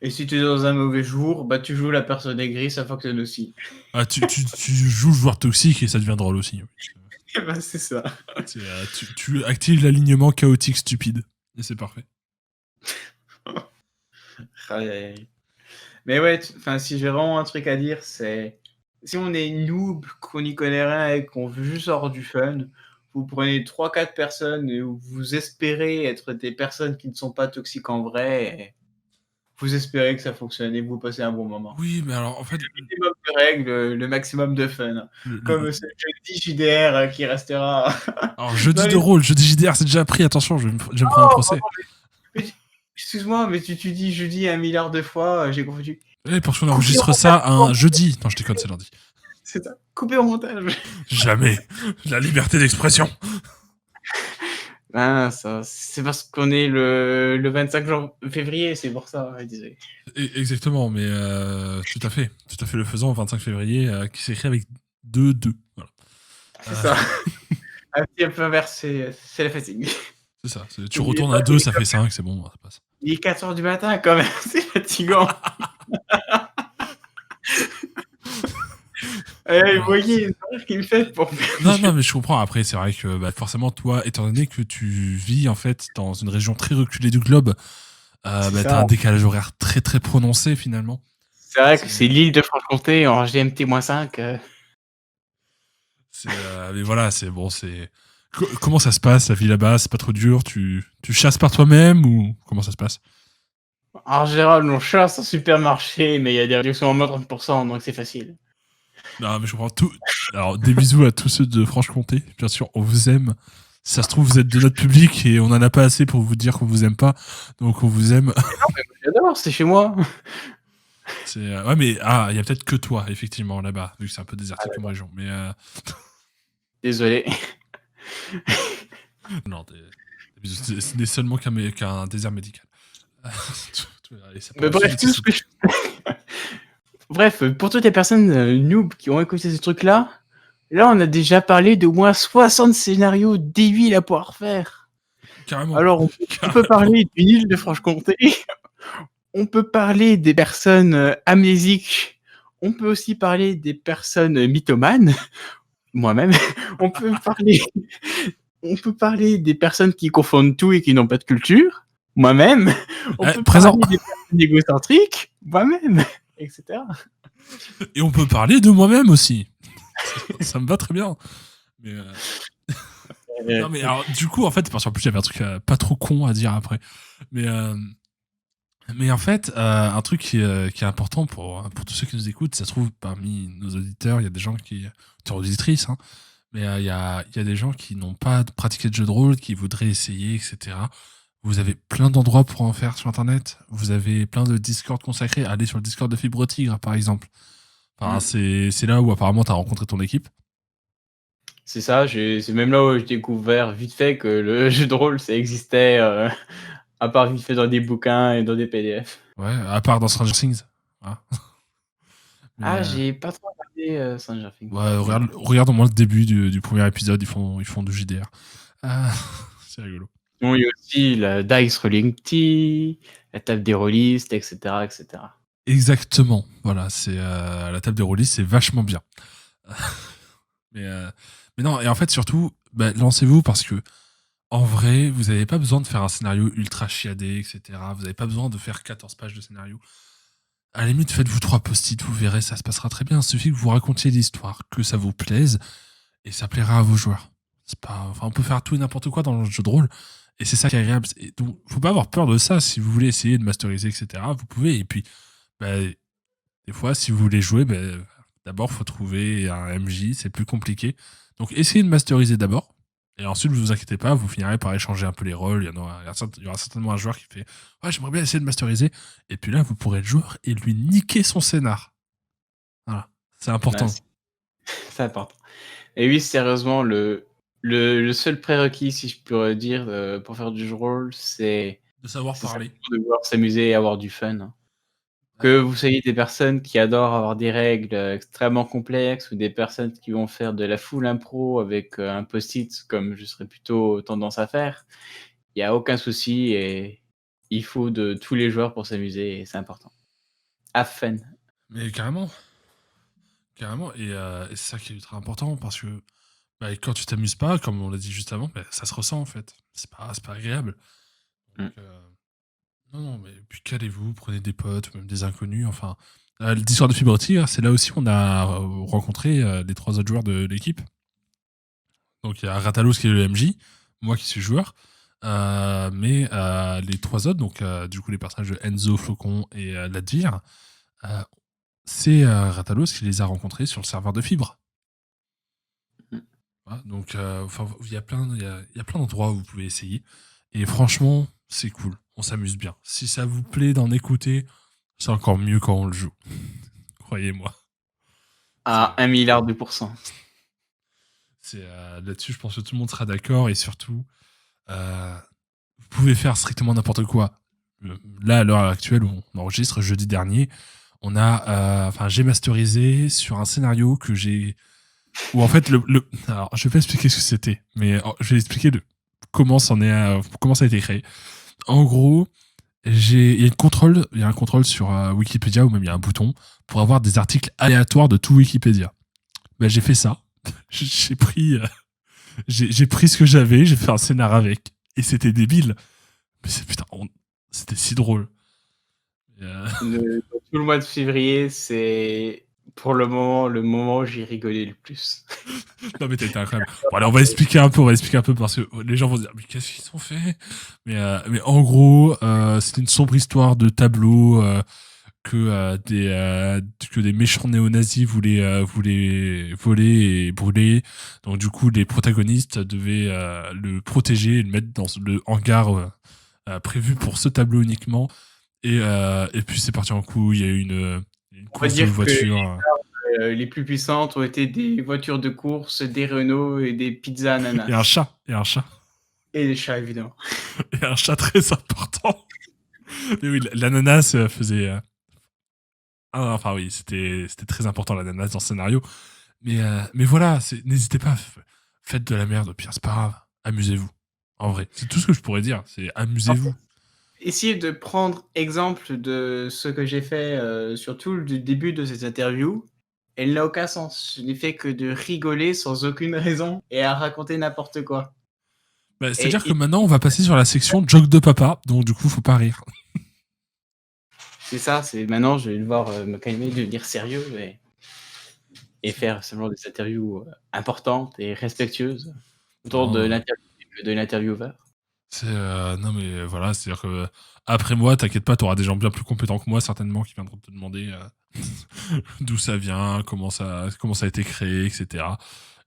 Et si tu es dans un mauvais jour, bah tu joues la personne aigrie, ça fonctionne aussi. Ah, tu joues le joueur toxique et ça devient drôle aussi. Bah, c'est ça. Tu actives l'alignement chaotique stupide. Et c'est parfait. Mais ouais, enfin, si j'ai vraiment un truc à dire, c'est si on est noob, qu'on n'y connaît rien et qu'on veut juste avoir du fun, vous prenez 3-4 personnes et vous espérez être des personnes qui ne sont pas toxiques en vrai. Et vous espérez que ça fonctionne et que vous passez un bon moment. Oui, mais alors en fait, Le minimum de règles, le maximum de fun. Comme ce jeudi JDR qui restera. alors jeudi dans de les- rôle, jeudi JDR, c'est déjà pris. Attention, je vais me prendre un Oh, procès. excuse-moi, mais tu dis jeudi 1 milliard de fois, j'ai confondu. Parce qu'on enregistre ça un jeudi. Non, je déconne, c'est lundi. C'est ça. Coupé au montage. Jamais. La liberté d'expression. Ah, ça, c'est parce qu'on est le 25 février, c'est pour ça, ouais, désolé. Exactement, mais tout à fait le faisant, 25 février, qui s'écrit avec 2-2. Voilà. C'est ça. Un petit peu inversé, c'est la fatigue. C'est ça. Tu retournes à 2, ça fait 5, c'est bon, ça passe. Il est 4h du matin quand même, c'est fatigant. Vous voyez, une horreur qu'il me fait pour faire. Non, mais je comprends. Après, c'est vrai que forcément, toi, étant donné que tu vis en fait dans une région très reculée du globe, t'as un décalage horaire très très prononcé finalement. C'est vrai que c'est l'île de Franche-Comté en GMT-5. Mais voilà, c'est bon, comment ça se passe la vie là-bas? C'est pas trop dur? Tu chasses par toi-même ou comment ça se passe? En général, on chasse en supermarché, mais il y a des réductions en moins 30%, donc c'est facile. Non, mais je comprends tout. Alors, des bisous à tous ceux de Franche-Comté. Bien sûr, on vous aime. Si ça se trouve, vous êtes de notre public et on en a pas assez pour vous dire qu'on vous aime pas. Donc, on vous aime. Non, mais j'adore, c'est chez moi. Ouais, mais il y a peut-être que toi, effectivement, là-bas, vu que c'est un peu désertique comme région. Mais Désolé. non, ce n'est seulement qu'un désert médical. Allez, ça Mais part bref, aussi tout ce que je... Bref, pour toutes les personnes noobs qui ont écouté ce truc-là, là, on a déjà parlé de moins 60 scénarios débiles à pouvoir faire. Carrément. Alors, on peut parler d'une île de Franche-Comté, on peut parler des personnes amnésiques, on peut aussi parler des personnes mythomanes, moi-même, on peut parler des personnes qui confondent tout et qui n'ont pas de culture, moi-même, on peut Présent. parler des personnes égocentriques, moi-même, etc. Et on peut parler de moi-même aussi. Ça me va très bien. Mais non, mais alors, du coup, en fait, parce qu'en plus, j'avais un truc pas trop con à dire après. Mais, en fait, un truc qui est important pour tous ceux qui nous écoutent, ça se trouve parmi nos auditeurs, il y a des gens qui. Auditrices, hein, mais il y a des gens qui n'ont pas pratiqué de jeu de rôle, qui voudraient essayer, etc. Vous avez plein d'endroits pour en faire sur Internet. Vous avez plein de Discord consacrés. Allez sur le Discord de Fibre Tigre, par exemple. Enfin, c'est là où apparemment tu as rencontré ton équipe. C'est ça, c'est même là où j'ai découvert vite fait que le jeu de rôle, ça existait, à part vite fait dans des bouquins et dans des PDF. Ouais, à part dans Stranger Things. Voilà. Mais, J'ai pas trop regardé Stranger Things. ouais, regarde au moins le début du premier épisode, ils font du JDR. C'est rigolo. Bon, il y a aussi la Dice Rolling Tea, la table des rôlistes, etc., etc. Exactement. Voilà, c'est la table des rôlistes, c'est vachement bien. mais non, et en fait, surtout, lancez-vous parce que en vrai, vous n'avez pas besoin de faire un scénario ultra chiadé, etc. Vous n'avez pas besoin de faire 14 pages de scénario. À la limite, faites-vous 3 post-it, vous verrez, ça se passera très bien. Il suffit que vous racontiez l'histoire, que ça vous plaise, et ça plaira à vos joueurs. C'est pas... Enfin, on peut faire tout et n'importe quoi dans le jeu de rôle, et c'est ça qui est agréable. Et donc, faut pas avoir peur de ça. Si vous voulez essayer de masteriser, etc., vous pouvez. Et puis, des fois, si vous voulez jouer, d'abord, faut trouver un MJ, c'est plus compliqué. Donc, essayez de masteriser d'abord. Et ensuite, vous inquiétez pas, vous finirez par échanger un peu les rôles. Il y aura certainement un joueur qui fait ouais, j'aimerais bien essayer de masteriser. Et puis là, vous pourrez le joueur et lui niquer son scénar. Voilà, c'est important. Ouais, c'est important. Et oui, sérieusement, le seul prérequis, si je peux dire, pour faire du jeu de rôle, c'est De savoir parler. de vouloir s'amuser et avoir du fun. Que vous soyez des personnes qui adorent avoir des règles extrêmement complexes ou des personnes qui vont faire de la full impro avec un post-it, comme je serais plutôt tendance à faire, il n'y a aucun souci et il faut de tous les joueurs pour s'amuser et c'est important. Have fun. Mais carrément. Carrément. Et c'est ça qui est ultra important parce que quand tu t'amuses pas, comme on l'a dit juste avant, ça se ressent en fait. C'est pas agréable. Donc, non, mais puis calez-vous, prenez des potes ou même des inconnus. Enfin, le Discord de Fibre Tigre, c'est là aussi on a rencontré les 3 autres joueurs de l'équipe. Donc il y a Ratalos qui est le MJ, moi qui suis joueur, mais les 3 autres, donc du coup les personnages de Enzo, Flocon et Ladvir, c'est Ratalos qui les a rencontrés sur le serveur de Fibre. Voilà, donc il y a plein d'endroits où vous pouvez essayer. Et franchement, c'est cool. On s'amuse bien. Si ça vous plaît d'en écouter, c'est encore mieux quand on le joue. Croyez-moi. À 1 milliard de pourcents. C'est là-dessus, je pense que tout le monde sera d'accord. Et surtout, vous pouvez faire strictement n'importe quoi. Là, à l'heure actuelle, où on enregistre jeudi dernier, j'ai masterisé sur un scénario que j'ai. Où en fait, alors, je vais pas expliquer ce que c'était, mais je vais expliquer comment ça a été créé. En gros, il y a un contrôle sur Wikipédia, ou même il y a un bouton pour avoir des articles aléatoires de tout Wikipédia. J'ai fait ça. J'ai pris ce que j'avais, j'ai fait un scénar avec, et c'était débile. Mais c'était si drôle. Tout le mois de février, c'est pour le moment où j'ai rigolé le plus. Non, mais t'as été incroyable. Bon, allez, on va expliquer un peu parce que les gens vont se dire mais qu'est-ce qu'ils ont fait, mais en gros, c'est une sombre histoire de tableau que des méchants néo-nazis voulaient voler et brûler. Donc du coup, les protagonistes devaient le protéger et le mettre dans le hangar prévu pour ce tableau uniquement. Et puis c'est parti en couille. Il y a eu une course de voiture. Les plus puissantes ont été des voitures de course, des Renault et des pizzas ananas. Et un chat. Et des chats, évidemment. Et un chat très important. Mais oui, l'ananas faisait. Enfin oui, c'était très important l'ananas dans le scénario. Mais voilà, n'hésitez pas, faites de la merde, au pire, c'est pas grave. Amusez-vous. En vrai, c'est tout ce que je pourrais dire, c'est En fait, amusez-vous. essayez de prendre exemple de ce que j'ai fait, surtout le début de cette interview. Elle n'a aucun sens. Je n'ai fait que de rigoler sans aucune raison et à raconter n'importe quoi. Bah, c'est-à-dire que Et maintenant, on va passer sur la section joke de papa, donc du coup, faut pas rire. c'est ça, c'est maintenant je vais devoir me calmer, devenir sérieux et faire seulement des interviews importantes et respectueuses autour Non, de l'intervieweur. non mais voilà, c'est-à-dire que après moi, t'inquiète pas, t'auras des gens bien plus compétents que moi, certainement, qui viendront te demander d'où ça vient, comment ça a été créé, etc.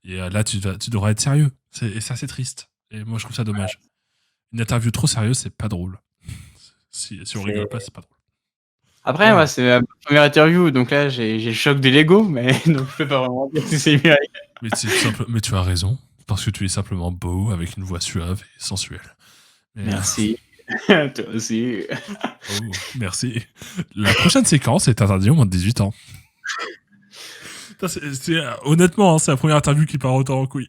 Et là, tu devras être sérieux. Et ça, c'est triste. Et moi, je trouve ça dommage. Une interview trop sérieuse, c'est pas drôle. Si on rigole C'est pas, c'est pas drôle. Après, moi, Voilà. c'est ma première interview, donc là, j'ai le choc de l'ego, mais donc je peux pas vraiment dire si c'est mieux. Mais tu as raison, parce que tu es simplement beau, avec une voix suave et sensuelle. Mais, Merci. Toi aussi. oh, merci. La prochaine séquence est interdite aux moins de 18 ans. Putain, honnêtement, c'est la première interview qui part autant en couille.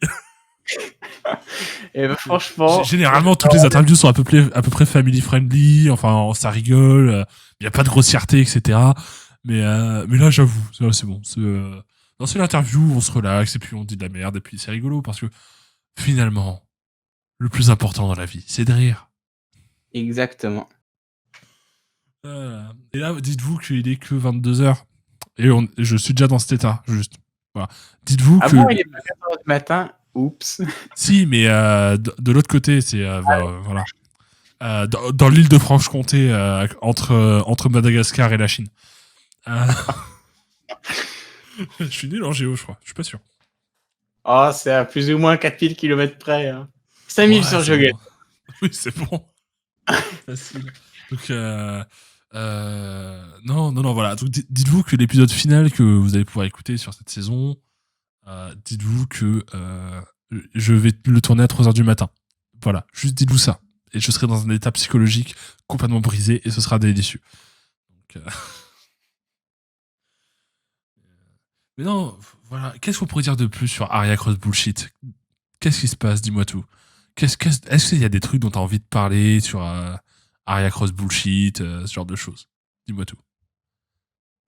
Et franchement, Généralement, toutes les interviews sont à peu près family friendly, enfin, ça rigole, il n'y a pas de grossièreté, etc. Mais là, j'avoue, c'est bon. C'est l'interview, on se relaxe, et puis on dit de la merde, et puis c'est rigolo, parce que finalement, le plus important dans la vie, c'est de rire. exactement. Et là, dites-vous qu'il est que 22h. Et je suis déjà dans cet état, juste. Voilà. Dites-vous Ah que. bon, il est pas 4h du matin? Oups. Si, mais de l'autre côté, c'est. Voilà. Dans l'île de Franche-Comté, entre Madagascar et la Chine. Je suis nul en géo, je crois. Je suis pas sûr. Oh, c'est à plus ou moins 4000 km près. Hein. 5000 Ouais, sur c'est Jogger. bon. Oui, c'est bon. Facile. Donc, non, voilà. Donc, dites-vous que l'épisode final que vous allez pouvoir écouter sur cette saison, dites-vous que je vais le tourner à 3h du matin. Voilà, juste dites-vous ça. Et je serai dans un état psychologique complètement brisé et ce sera délicieux. Donc, mais non, voilà. Qu'est-ce qu'on pourrait dire de plus sur Aria Cross Bullshit? Qu'est-ce qui se passe? Dis-moi tout. Est-ce qu'il y a des trucs dont tu as envie de parler sur Aria Cross Bullshit, ce genre de choses? Dis-moi tout.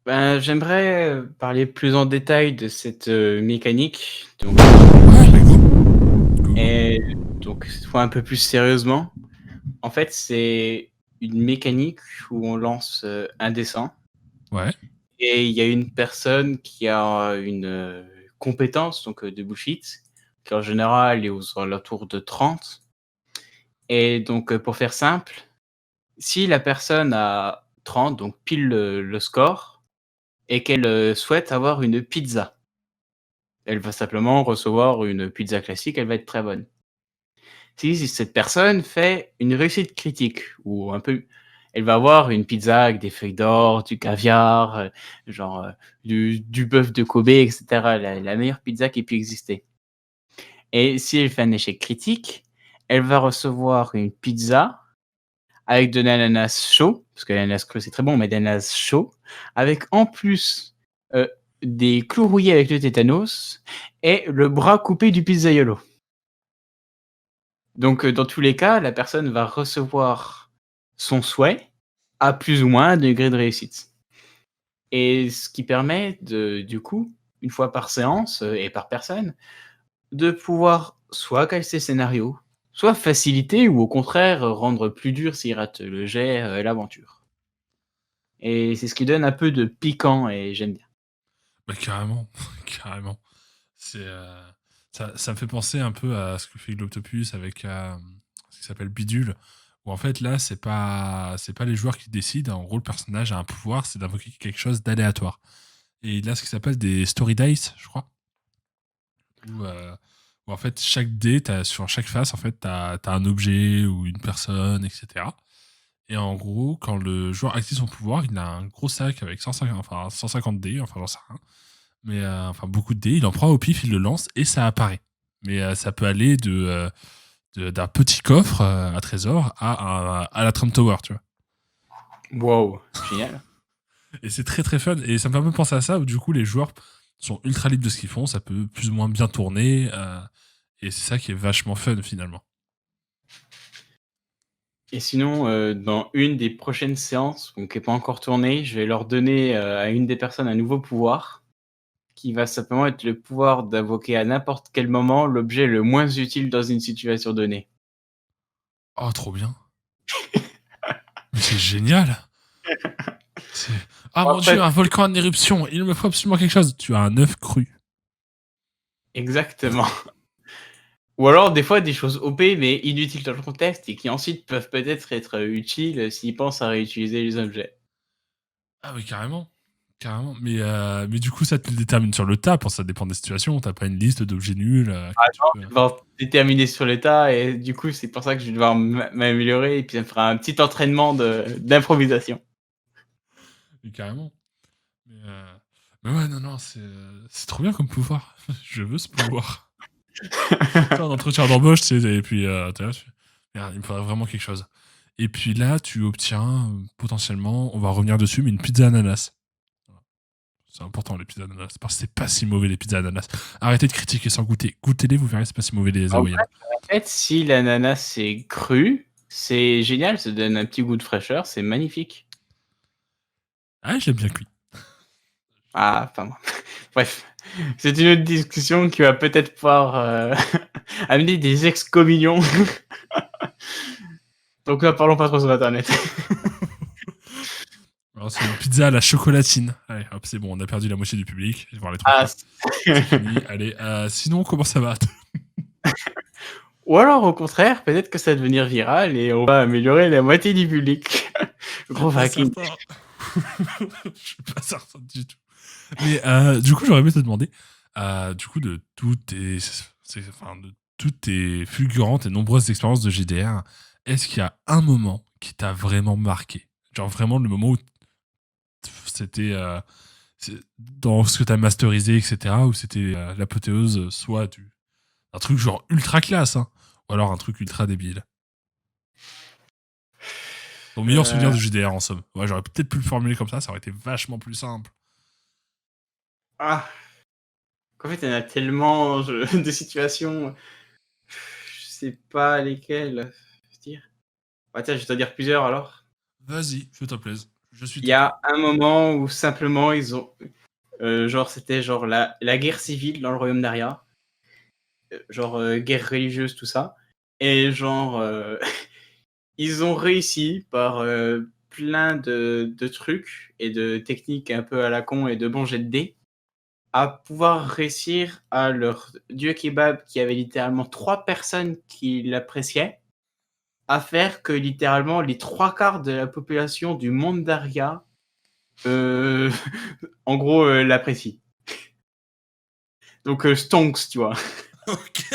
Ben, j'aimerais parler plus en détail de cette mécanique. Donc, Ouais, mais go. Go, go. et donc, cette fois un peu plus sérieusement. En fait, c'est une mécanique où on lance un dessin. Ouais. Et il y a une personne qui a une compétence donc de bullshit, qui en général est aux alentours de 30. Et donc, pour faire simple, si la personne a 30, donc pile le score, et qu'elle souhaite avoir une pizza, elle va simplement recevoir une pizza classique, elle va être très bonne. Si cette personne fait une réussite critique, ou un peu, elle va avoir une pizza avec des feuilles d'or, du caviar, genre du bœuf de Kobe, etc. La meilleure pizza qui ait pu exister. Et si elle fait un échec critique, elle va recevoir une pizza avec de l'ananas chaud, parce que l'ananas cru c'est très bon, mais de l'ananas chaud, avec en plus des clous rouillés avec le tétanos et le bras coupé du pizzaiolo. Donc, dans tous les cas, la personne va recevoir son souhait à plus ou moins un degré de réussite. Et ce qui permet du coup, une fois par séance et par personne, de pouvoir soit casser le scénario, soit faciliter ou au contraire rendre plus dur s'il rate le jet, l'aventure. Et c'est ce qui donne un peu de piquant et j'aime bien. Bah, carrément. Carrément. C'est, ça me fait penser un peu à ce que fait Globtopus avec ce qui s'appelle Bidule. Où en fait, là, c'est pas les joueurs qui décident. En gros, le personnage a un pouvoir, c'est d'invoquer quelque chose d'aléatoire. Et là, ce qui s'appelle des story dice, je crois. Où en fait, chaque dé, sur chaque face, en fait, t'as un objet ou une personne, etc. Et en gros, quand le joueur active son pouvoir, il a un gros sac avec 150 dés, enfin, j'en sais rien. Mais enfin, beaucoup de dés, il en prend au pif, il le lance et ça apparaît. Mais ça peut aller d'un petit coffre à trésor à la Trump Tower, tu vois. Wow, génial. Et c'est très très fun. Et ça me fait un peu penser à ça, où du coup, les joueurs sont ultra libres de ce qu'ils font, ça peut plus ou moins bien tourner. Et c'est ça qui est vachement fun finalement. Et sinon, dans une des prochaines séances, donc qui n'est pas encore tournée, je vais leur donner à une des personnes un nouveau pouvoir, qui va simplement être le pouvoir d'invoquer à n'importe quel moment l'objet le moins utile dans une situation donnée. Oh, trop bien. Mais c'est génial. C'est... Ah mon dieu, Après, un volcan en éruption, il me faut absolument quelque chose. Tu as un œuf cru. exactement. Ou alors des fois des choses OP mais inutiles dans le contexte et qui ensuite peuvent peut-être être utiles s'ils pensent à réutiliser les objets. Ah oui, carrément. Carrément. Mais du coup, ça te le détermine sur le tas, pour ça dépend des situations. T'as pas une liste d'objets nuls Ah que tu non, peux... je vais devoir déterminer sur l'état et du coup c'est pour ça que je vais devoir m'améliorer et puis ça me fera un petit entraînement d'improvisation. Mais carrément. Mais ouais, non, c'est trop bien comme pouvoir. Je veux ce pouvoir. Tu vois, un entretien d'embauche, tu sais, et puis t'es là, tu fais, merde, il me faudrait vraiment quelque chose. Et puis là, tu obtiens potentiellement, on va revenir dessus, mais une pizza ananas. Voilà. C'est important les pizzas ananas, parce que c'est pas si mauvais les pizzas ananas. Arrêtez de critiquer sans goûter. Goûtez-les, vous verrez, c'est pas si mauvais les En hawaïennes. fait, si l'ananas est cru, c'est génial, ça donne un petit goût de fraîcheur, c'est magnifique. Ah, j'aime bien cuit. Ah, enfin bref, c'est une autre discussion qui va peut-être pouvoir amener des excommunions. Donc là, parlons pas trop sur internet. Alors, c'est une pizza à la chocolatine. Allez, hop, c'est bon, on a perdu la moitié du public. Je vais voir les trois Ah, quarts. C'est fini. Allez, sinon, comment ça va? ou alors au contraire, peut-être que ça va devenir viral et on va améliorer la moitié du public. Je suis Gros pas hacking. certain. Je suis pas certain du tout. Mais du coup, j'aurais aimé te demander, du coup, enfin, de toutes tes fulgurantes et nombreuses expériences de GDR, est-ce qu'il y a un moment qui t'a vraiment marqué? Genre vraiment le moment où c'était dans ce que t'as masterisé, etc., où c'était l'apothéose, soit un truc genre ultra classe, hein, ou alors un truc ultra débile. Ton meilleur souvenir Euh, de GDR en somme. Ouais, j'aurais peut-être pu le formuler comme ça aurait été vachement plus simple. ah, en fait, il y en a tellement de situations, je sais pas lesquelles dire. Ah, tiens, je vais te dire plusieurs alors. Vas-y, fais-toi plaisir. Je suis Il y tout oui. a un moment où simplement ils ont, genre c'était genre la guerre civile dans le royaume d'Aria, genre guerre religieuse tout ça, et genre ils ont réussi par plein de trucs et de techniques un peu à la con et de bons jets de dés à pouvoir réussir à leur dieu kebab qui avait littéralement 3 personnes qui l'appréciaient, à faire que littéralement les 3 quarts de la population du monde d'Aria, heu, en gros, l'apprécient. Donc stonks, tu vois? Ok,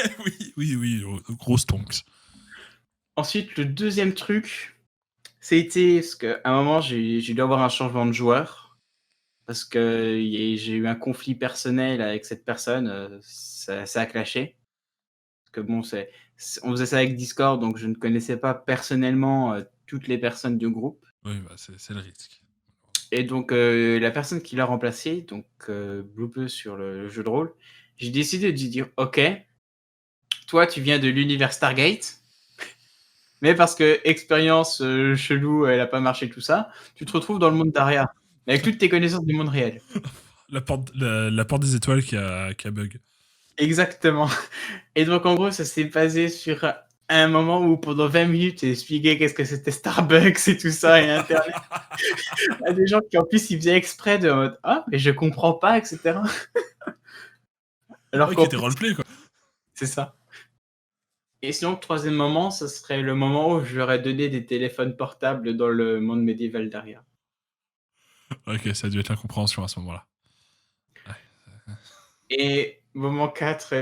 oui, gros stonks. Ensuite, le deuxième truc, c'était parce qu'à un moment, j'ai dû avoir un changement de joueur parce que j'ai eu un conflit personnel avec cette personne, ça a clashé. Parce que bon, on faisait ça avec Discord, donc je ne connaissais pas personnellement toutes les personnes du groupe. Oui, bah, c'est le risque. Et donc, la personne qui l'a remplacé, donc Bloopers sur le jeu de rôle, j'ai décidé de lui dire: «OK, toi, tu viens de l'univers Stargate, mais parce que expérience chelou, elle a pas marché, tout ça, tu te retrouves dans le monde d'Aria, avec toutes tes connaissances du monde réel». La porte des étoiles qui a bug. Exactement. Et donc, en gros, ça s'est basé sur un moment où pendant 20 minutes, j'ai expliqué qu'est-ce que c'était Starbucks et tout ça et internet à des gens qui, en plus, ils faisaient exprès de en mode: «Ah, mais je comprends pas» et cetera. Alors Ouais, qui qu'en était plus roleplay, quoi. c'est ça. Et sinon, le troisième moment, ce serait le moment où je leur ai donné des téléphones portables dans le monde médiéval d'Aria. Ok, ça a dû être l'incompréhension à ce moment-là. Ouais. Et moment 4,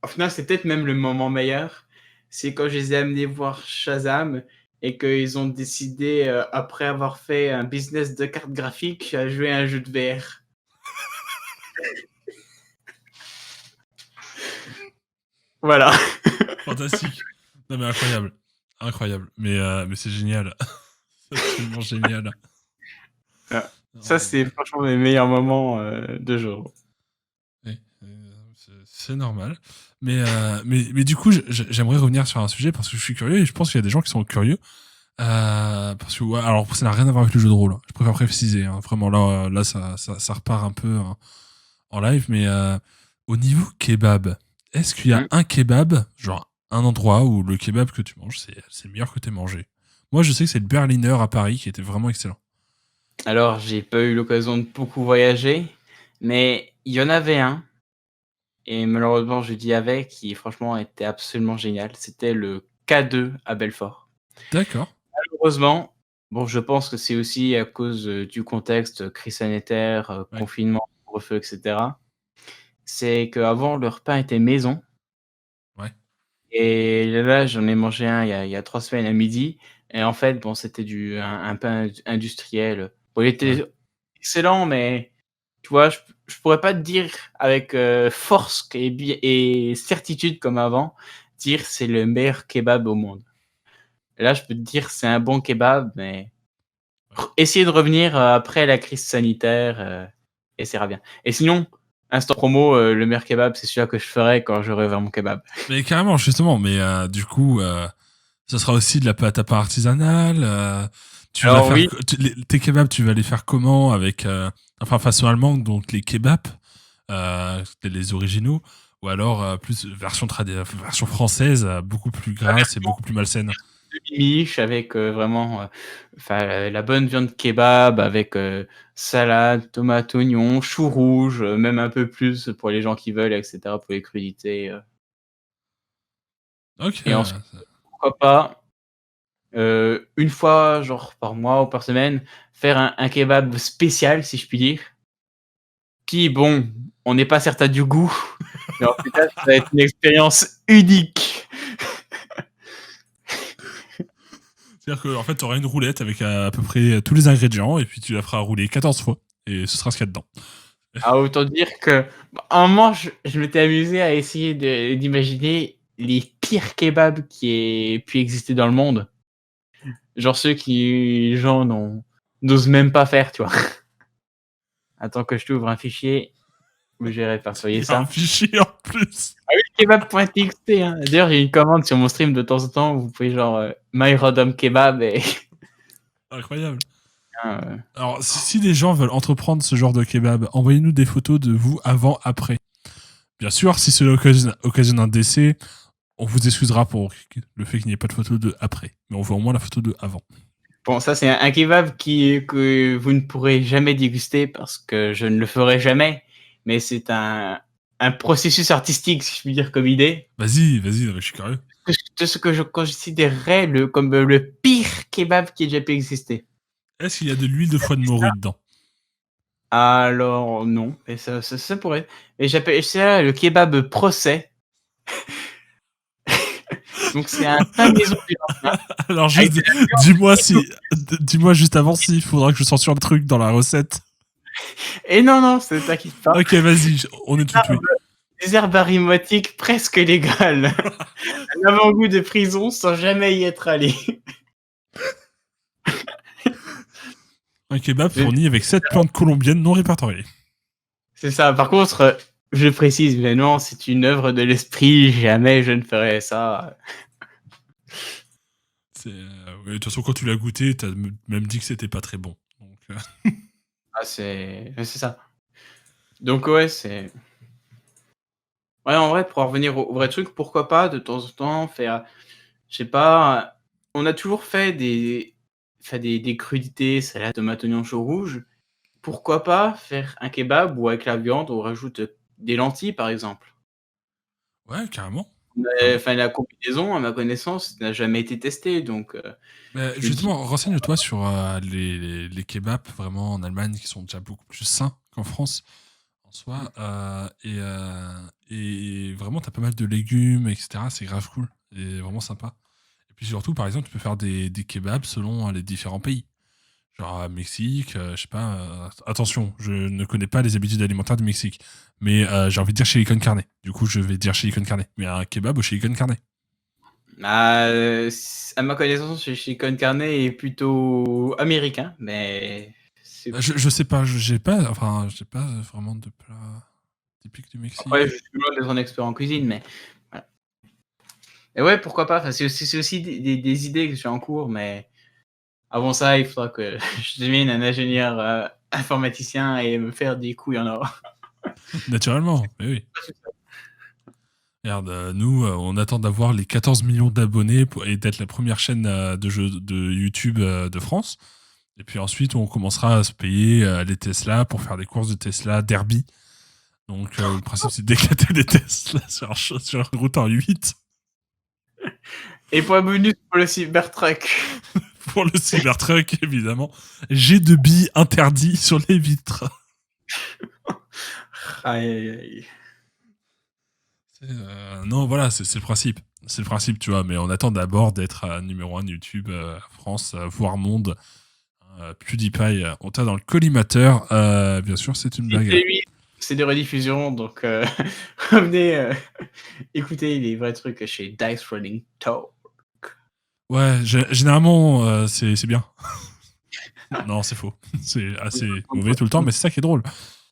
au final, c'est peut-être même le moment meilleur, c'est quand je les ai amenés voir Shazam et qu'ils ont décidé, après avoir fait un business de cartes graphiques, à jouer à un jeu de VR. Voilà. Fantastique. Non, mais incroyable. Incroyable. Mais c'est génial. C'est absolument génial. Ah, Non, ça, mais, c'est franchement mes meilleurs moments de jeu. oui, c'est normal. Mais du coup, j'aimerais revenir sur un sujet parce que je suis curieux et je pense qu'il y a des gens qui sont curieux. Parce que, ouais, alors, ça n'a rien à voir avec le jeu de rôle, hein. Je préfère préciser, hein. Vraiment, là ça repart un peu, hein, en live. Mais au niveau kebab, est-ce qu'il y a Hmm. un kebab, genre un endroit où le kebab que tu manges, c'est le meilleur que tu aies mangé? Moi, je sais que c'est le Berliner à Paris qui était vraiment excellent. Alors, j'ai pas eu l'occasion de beaucoup voyager, mais il y en avait un, et malheureusement, je dis avec, qui franchement était absolument génial. C'était le K2 à Belfort. D'accord. Malheureusement, bon, je pense que c'est aussi à cause du contexte, crise sanitaire, Ouais. confinement, couvre-feu, etc. C'est qu'avant, leur pain était maison. Ouais. Et là, j'en ai mangé un il y a 3 semaines à midi. Et en fait, bon, c'était un pain industriel. Bon, il Ouais. était excellent, mais tu vois, je pourrais pas te dire avec, force et certitude comme avant, dire: «C'est le meilleur kebab au monde». Là, je peux te dire: «C'est un bon kebab», mais Ouais. essayer de revenir, après la crise sanitaire, et ça ira bien. Et sinon, instant promo, le meilleur kebab, c'est celui-là que je ferai quand j'aurai ouvert mon kebab. Mais carrément, justement. Mais du coup, ça sera aussi de la pâte à pain artisanale. Tu vas Alors faire oui, tes kebabs, tu vas les faire comment avec enfin façon allemande, donc les kebabs, les originaux, ou alors plus version française, beaucoup plus grasse et beaucoup plus malsaine. demi-miche avec, vraiment, enfin, la bonne viande kebab avec, salade, tomate, oignon, chou rouge, même un peu plus pour les gens qui veulent et cetera, pour les crudités, Ok. et ensuite, pourquoi pas, une fois, genre par mois ou par semaine, faire un kebab spécial, si je puis dire, qui bon, on n'est pas certain du goût, mais en tout cas, ça va être une expérience unique. C'est-à-dire qu'en fait, tu auras une roulette avec à peu près tous les ingrédients et puis tu la feras rouler 14 fois et ce sera ce qu'il y a dedans. Ah, autant dire que, bah, à un moment, je m'étais amusé à essayer d'imaginer les pires kebabs qui aient pu exister dans le monde. Genre ceux qui les gens n'osent même pas faire, tu vois? Attends que je t'ouvre un fichier où je vais Il répertorier y a un ça. fichier en plus. Ah oui, kebab.txt, hein. D'ailleurs, j'ai une commande sur mon stream de temps en temps où vous pouvez genre, My Random Kebab et Incroyable. heu, Alors, si des gens veulent entreprendre ce genre de kebab, envoyez-nous des photos de vous avant, après. Bien sûr, si cela occasionne un décès, on vous excusera pour le fait qu'il n'y ait pas de photo de après. Mais on veut au moins la photo de avant. bon, ça, c'est un kebab que vous ne pourrez jamais déguster parce que je ne le ferai jamais, mais c'est un processus artistique, si je puis dire, comme idée. Vas-y, non, mais je suis curieux. De ce que je considérerais comme le pire kebab qui ait déjà pu exister. Est-ce qu'il y a de l'huile de foie de morue dedans? Alors non, mais ça pourrait. Mais j'appelle ça le kebab procès. Donc c'est un pain maison du lendemain Alors, avec juste, de la dis-moi viande dis-moi juste avant s'il faudra que je censure le truc dans la recette. et non, non, t'inquiète pas. Ok, vas-y, on est tout oui. Des herbes aromatiques presque légales. Un avant-goût de prison sans jamais y être allé. Un kebab Mais fourni avec 7 plantes colombiennes non répertoriées. c'est ça. Par contre, je précise, mais non, c'est une œuvre de l'esprit. Jamais je ne ferais ça. Ouais, de toute façon, quand tu l'as goûté, t'as même dit que c'était pas très bon. Donc, Ah, c'est ça. Donc ouais, c'est ouais, en vrai, pour en revenir au vrai truc, pourquoi pas de temps en temps faire, je sais pas, on a toujours fait des crudités, salade, tomate, oignon, chou rouge. Pourquoi pas faire un kebab où avec la viande, on rajoute, des lentilles, par exemple? ouais, carrément. Mais Carrément. enfin, la combinaison, à ma connaissance, n'a jamais été testée, donc Mais je me dis justement, renseigne-toi sur les kebabs vraiment en Allemagne qui sont déjà beaucoup plus sains qu'en France en soi. Et vraiment, t'as pas mal de légumes, etc. C'est grave cool et vraiment sympa. Et puis surtout, par exemple, tu peux faire des kebabs selon les différents pays. Genre Mexique, je sais pas. Attention, je ne connais pas les habitudes alimentaires du Mexique. Mais j'ai envie de dire chili con carne. Du coup, je vais dire chili con carne. Mais un kebab au chili con carne. bah, à ma connaissance, le chili con carne est plutôt américain, mais c'est sais Bah, plus. je sais pas, j'ai pas vraiment de plat typique du Mexique. Après, je suis loin d'être un expert en cuisine, mais voilà. Et ouais, pourquoi pas. Enfin, c'est aussi des idées que j'ai en cours, mais avant ça, il faudra que je devienne un ingénieur informaticien et me faire des couilles en or. Naturellement, mais oui. Regarde, nous, on attend d'avoir les 14 millions d'abonnés et d'être la première chaîne de jeux de YouTube de France. Et puis ensuite, on commencera à se payer les Tesla pour faire des courses de Tesla Derby. Donc, le principe, c'est d'éclater des Tesla sur une route en 8 Et point bonus pour le Cybertruck. pour le Cybertruck, évidemment. J'ai de billes interdits sur les vitres. Aïe, aïe, aïe. Non, voilà, c'est le principe. C'est le principe, tu vois. Mais on attend d'abord d'être numéro 1 YouTube France, voire monde. PewDiePie, on t'a dans le collimateur. Bien sûr, c'est une blague. Et lui, c'est des rediffusions, donc revenez écouter les vrais trucs chez Dice Rolling Talk. Ouais, généralement, c'est bien. Non, c'est faux. C'est assez mauvais tout le temps, mais c'est ça qui est drôle.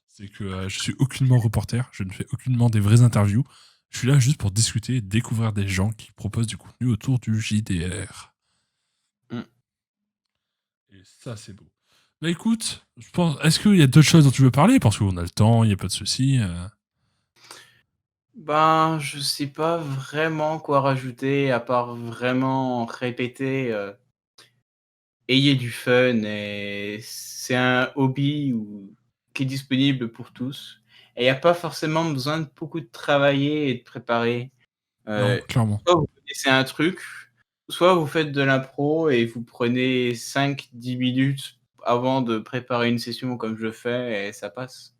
C'est que je suis aucunement reporter, je ne fais aucunement des vraies interviews. Je suis là juste pour discuter et découvrir des gens qui proposent du contenu autour du JDR. Mm. Et ça, c'est beau. Bah écoute, je pense, est-ce qu'il y a d'autres choses dont tu veux parler? Parce qu'on a le temps, il n'y a pas de souci. Ben, je sais pas vraiment quoi rajouter, à part vraiment répéter, ayez du fun et c'est un hobby qui est disponible pour tous. Et il n'y a pas forcément besoin de beaucoup de travailler et de préparer. Non, Euh, clairement. Soit vous connaissez un truc, soit vous faites de l'impro et vous prenez 5-10 minutes avant de préparer une session comme je fais et ça passe.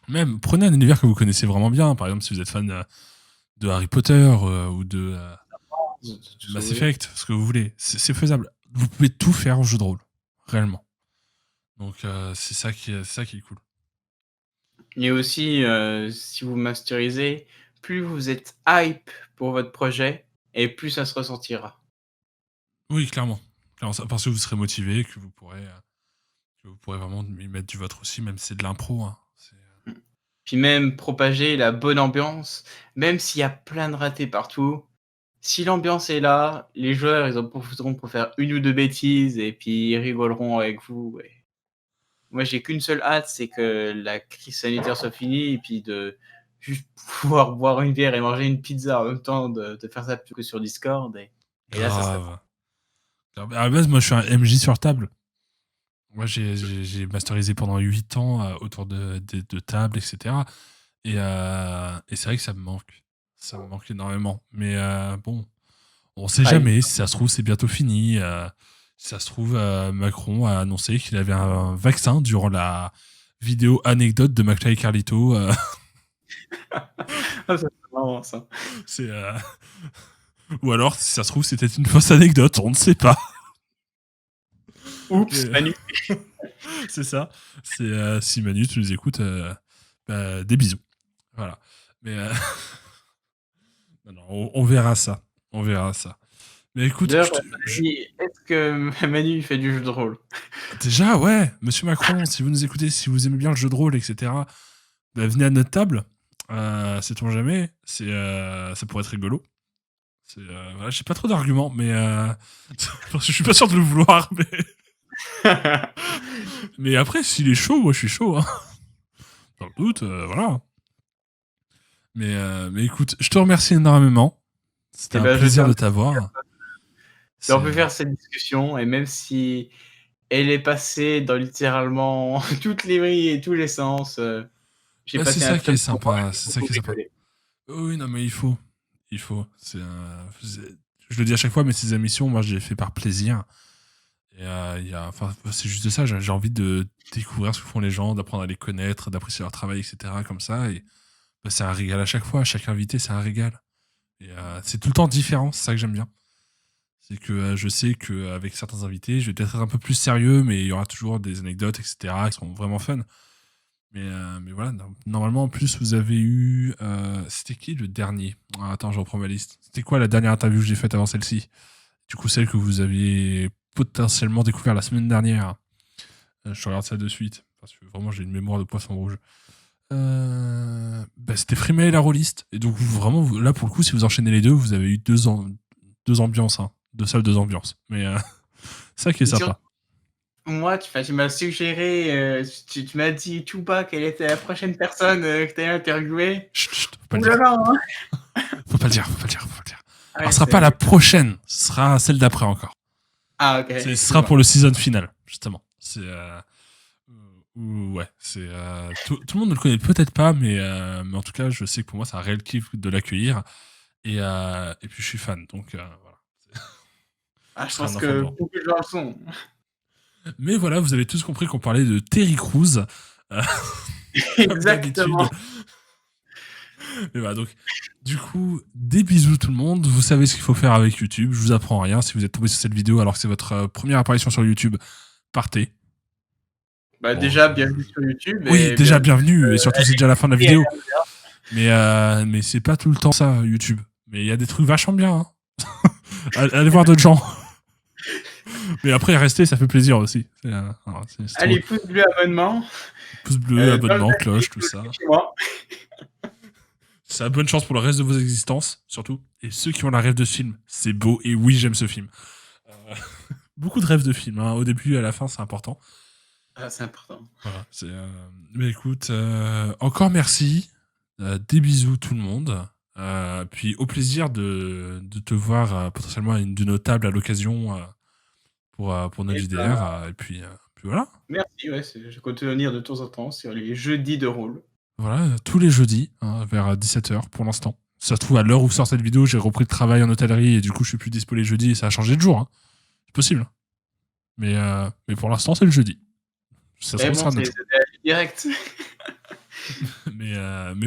Même, prenez un univers que vous connaissez vraiment bien. Par exemple, si vous êtes fan de Harry Potter ou de Tout ce que Mass vous voulez. Effect, ce que vous voulez. C'est faisable. Vous pouvez tout faire au jeu de rôle, réellement. Donc c'est ça qui est cool. Et aussi, si vous masterisez, plus vous êtes hype pour votre projet et plus ça se ressentira. Oui, clairement. Parce que vous serez motivé, que vous pourrez vraiment y mettre du vôtre aussi, même si c'est de l'impro. Hein. Puis même propager la bonne ambiance, même s'il y a plein de ratés partout, si l'ambiance est là, les joueurs, ils en profiteront pour faire une ou deux bêtises et puis ils rigoleront avec vous. Et moi, j'ai qu'une seule hâte, c'est que la crise sanitaire soit finie et puis de juste pouvoir boire une bière et manger une pizza en même temps, de faire ça plutôt que sur Discord. Et là, ça serait Grave. À la base, moi, je suis un MJ sur table. Moi, j'ai masterisé pendant 8 ans autour de tables, etc. Et c'est vrai que ça me manque. Ça me manque énormément. Mais bon, on sait pareil. jamais. Si ça se trouve, c'est bientôt fini. Si ça se trouve, Macron a annoncé qu'il avait un vaccin durant la vidéo anecdote de McFly et Carlito. Ça, c'est marrant, ça. C'est, ou alors, si ça se trouve, c'était une fausse anecdote. On ne sait pas. Oups, Mais, Manu. c'est ça. C'est si Manu, tu nous écoutes, bah, des bisous. Voilà. Mais non, on verra ça. On verra ça. Mais écoute, D'ailleurs, est-ce que Manu fait du jeu de rôle? déjà, ouais, Monsieur Macron, si vous nous écoutez, si vous aimez bien le jeu de rôle, etc., bah, venez à notre table. Sait-on jamais. Ça pourrait être rigolo. Voilà, j'ai pas trop d'arguments, mais parce que je suis pas sûr de le vouloir. Mais après, s'il est chaud, moi je suis chaud. Hein. Dans le doute, voilà. Mais écoute, je te remercie énormément. C'était Eh un ben, je plaisir tiens. de t'avoir. On peut faire cette discussion et même si elle est passée dans littéralement toutes les vrilles et tous les sens, j'ai Bah, c'est passé un ça qui très est bon moment sympa. et j'ai C'est ça beaucoup qui est sympa. rigolé. Oui, non, mais il faut. Il faut. Je le dis à chaque fois, mais ces émissions, moi, je les fais par plaisir. Et enfin, c'est juste ça. J'ai envie de découvrir ce que font les gens, d'apprendre à les connaître, d'apprécier leur travail, etc. Comme ça. Et bah, c'est un régal à chaque fois. Chaque invité, c'est un régal. Et c'est tout le temps différent. C'est ça que j'aime bien. C'est que je sais qu'avec certains invités, je vais peut-être être un peu plus sérieux, mais il y aura toujours des anecdotes, etc., qui seront vraiment fun. Mais voilà, normalement, en plus, vous avez eu. C'était qui le dernier? Attends, je reprends ma liste. C'était quoi la dernière interview que j'ai faite avant celle-ci? Du coup, celle que vous aviez potentiellement découvert la semaine dernière. Je regarde ça de suite. Parce que vraiment, j'ai une mémoire de poisson rouge. C'était Freemail et la Rollist. Et donc, vraiment, là, pour le coup, si vous enchaînez les deux, vous avez eu deux ambiances. Hein. 2 salles, 2 ambiances. Mais ça qui est sympa. Moi, tu m'as suggéré, tu m'as dit tout bas quelle était la prochaine personne que tu allais interviewer. Chut, faut pas le dire. Faut pas le dire. Ah, Alors, ce sera pas la prochaine, ce sera celle d'après encore. Ah, ok. Ce sera pour le season final, justement. C'est. Ouais, c'est. Tout le monde ne le connaît peut-être pas, mais en tout cas, je sais que pour moi, c'est un réel kiff de l'accueillir. Et puis, je suis fan, donc voilà. Je pense que beaucoup de gens le sont. Mais voilà, vous avez tous compris qu'on parlait de Terry Crews. Exactement. Mais voilà, donc, du coup, des bisous tout le monde. Vous savez ce qu'il faut faire avec YouTube. Je vous apprends rien. Si vous êtes tombé sur cette vidéo alors que c'est votre première apparition sur YouTube, partez. Déjà, bienvenue sur YouTube. Oui, déjà bienvenue. Et surtout, c'est déjà la fin de la vidéo. Mais c'est pas tout le temps ça, YouTube. Mais il y a des trucs vachement bien. Hein. Allez voir d'autres gens. Mais après, rester, ça fait plaisir aussi. Allez, pouce bleu, abonnement. Pouce bleu, abonnement, cloche, tout ça. C'est la bonne chance pour le reste de vos existences, surtout. Et ceux qui ont la rêve de ce film, c'est beau. Et oui, j'aime ce film. Beaucoup de rêves de film. Hein. Au début et à la fin, c'est important. Ah, c'est important. Voilà, mais écoute, encore merci. Des bisous tout le monde. Puis au plaisir de te voir potentiellement à une de nos tables à l'occasion pour notre JDR. Et puis voilà. Merci, ouais, je continue à venir de temps en temps sur les jeudis de rôle. Voilà, tous les jeudis, hein, vers 17h pour l'instant. Ça se trouve, à l'heure où sort cette vidéo, j'ai repris le travail en hôtellerie et du coup, je suis plus dispo les jeudis et ça a changé de jour. Hein. C'est possible. Mais pour l'instant, c'est le jeudi. Ça se sera notre direct. mais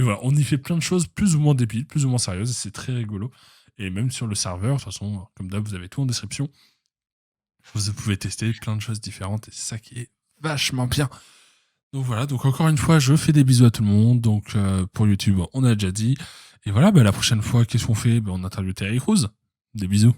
voilà, on y fait plein de choses plus ou moins débiles, plus ou moins sérieuses, et c'est très rigolo. Et même sur le serveur, de toute façon, comme d'hab, vous avez tout en description. Vous pouvez tester plein de choses différentes, et c'est ça qui est vachement bien. Donc voilà, donc encore une fois, je fais des bisous à tout le monde. Donc pour YouTube, on a déjà dit. Et voilà, la prochaine fois, qu'est-ce qu'on fait? On interviewe Terry Crews. Des bisous.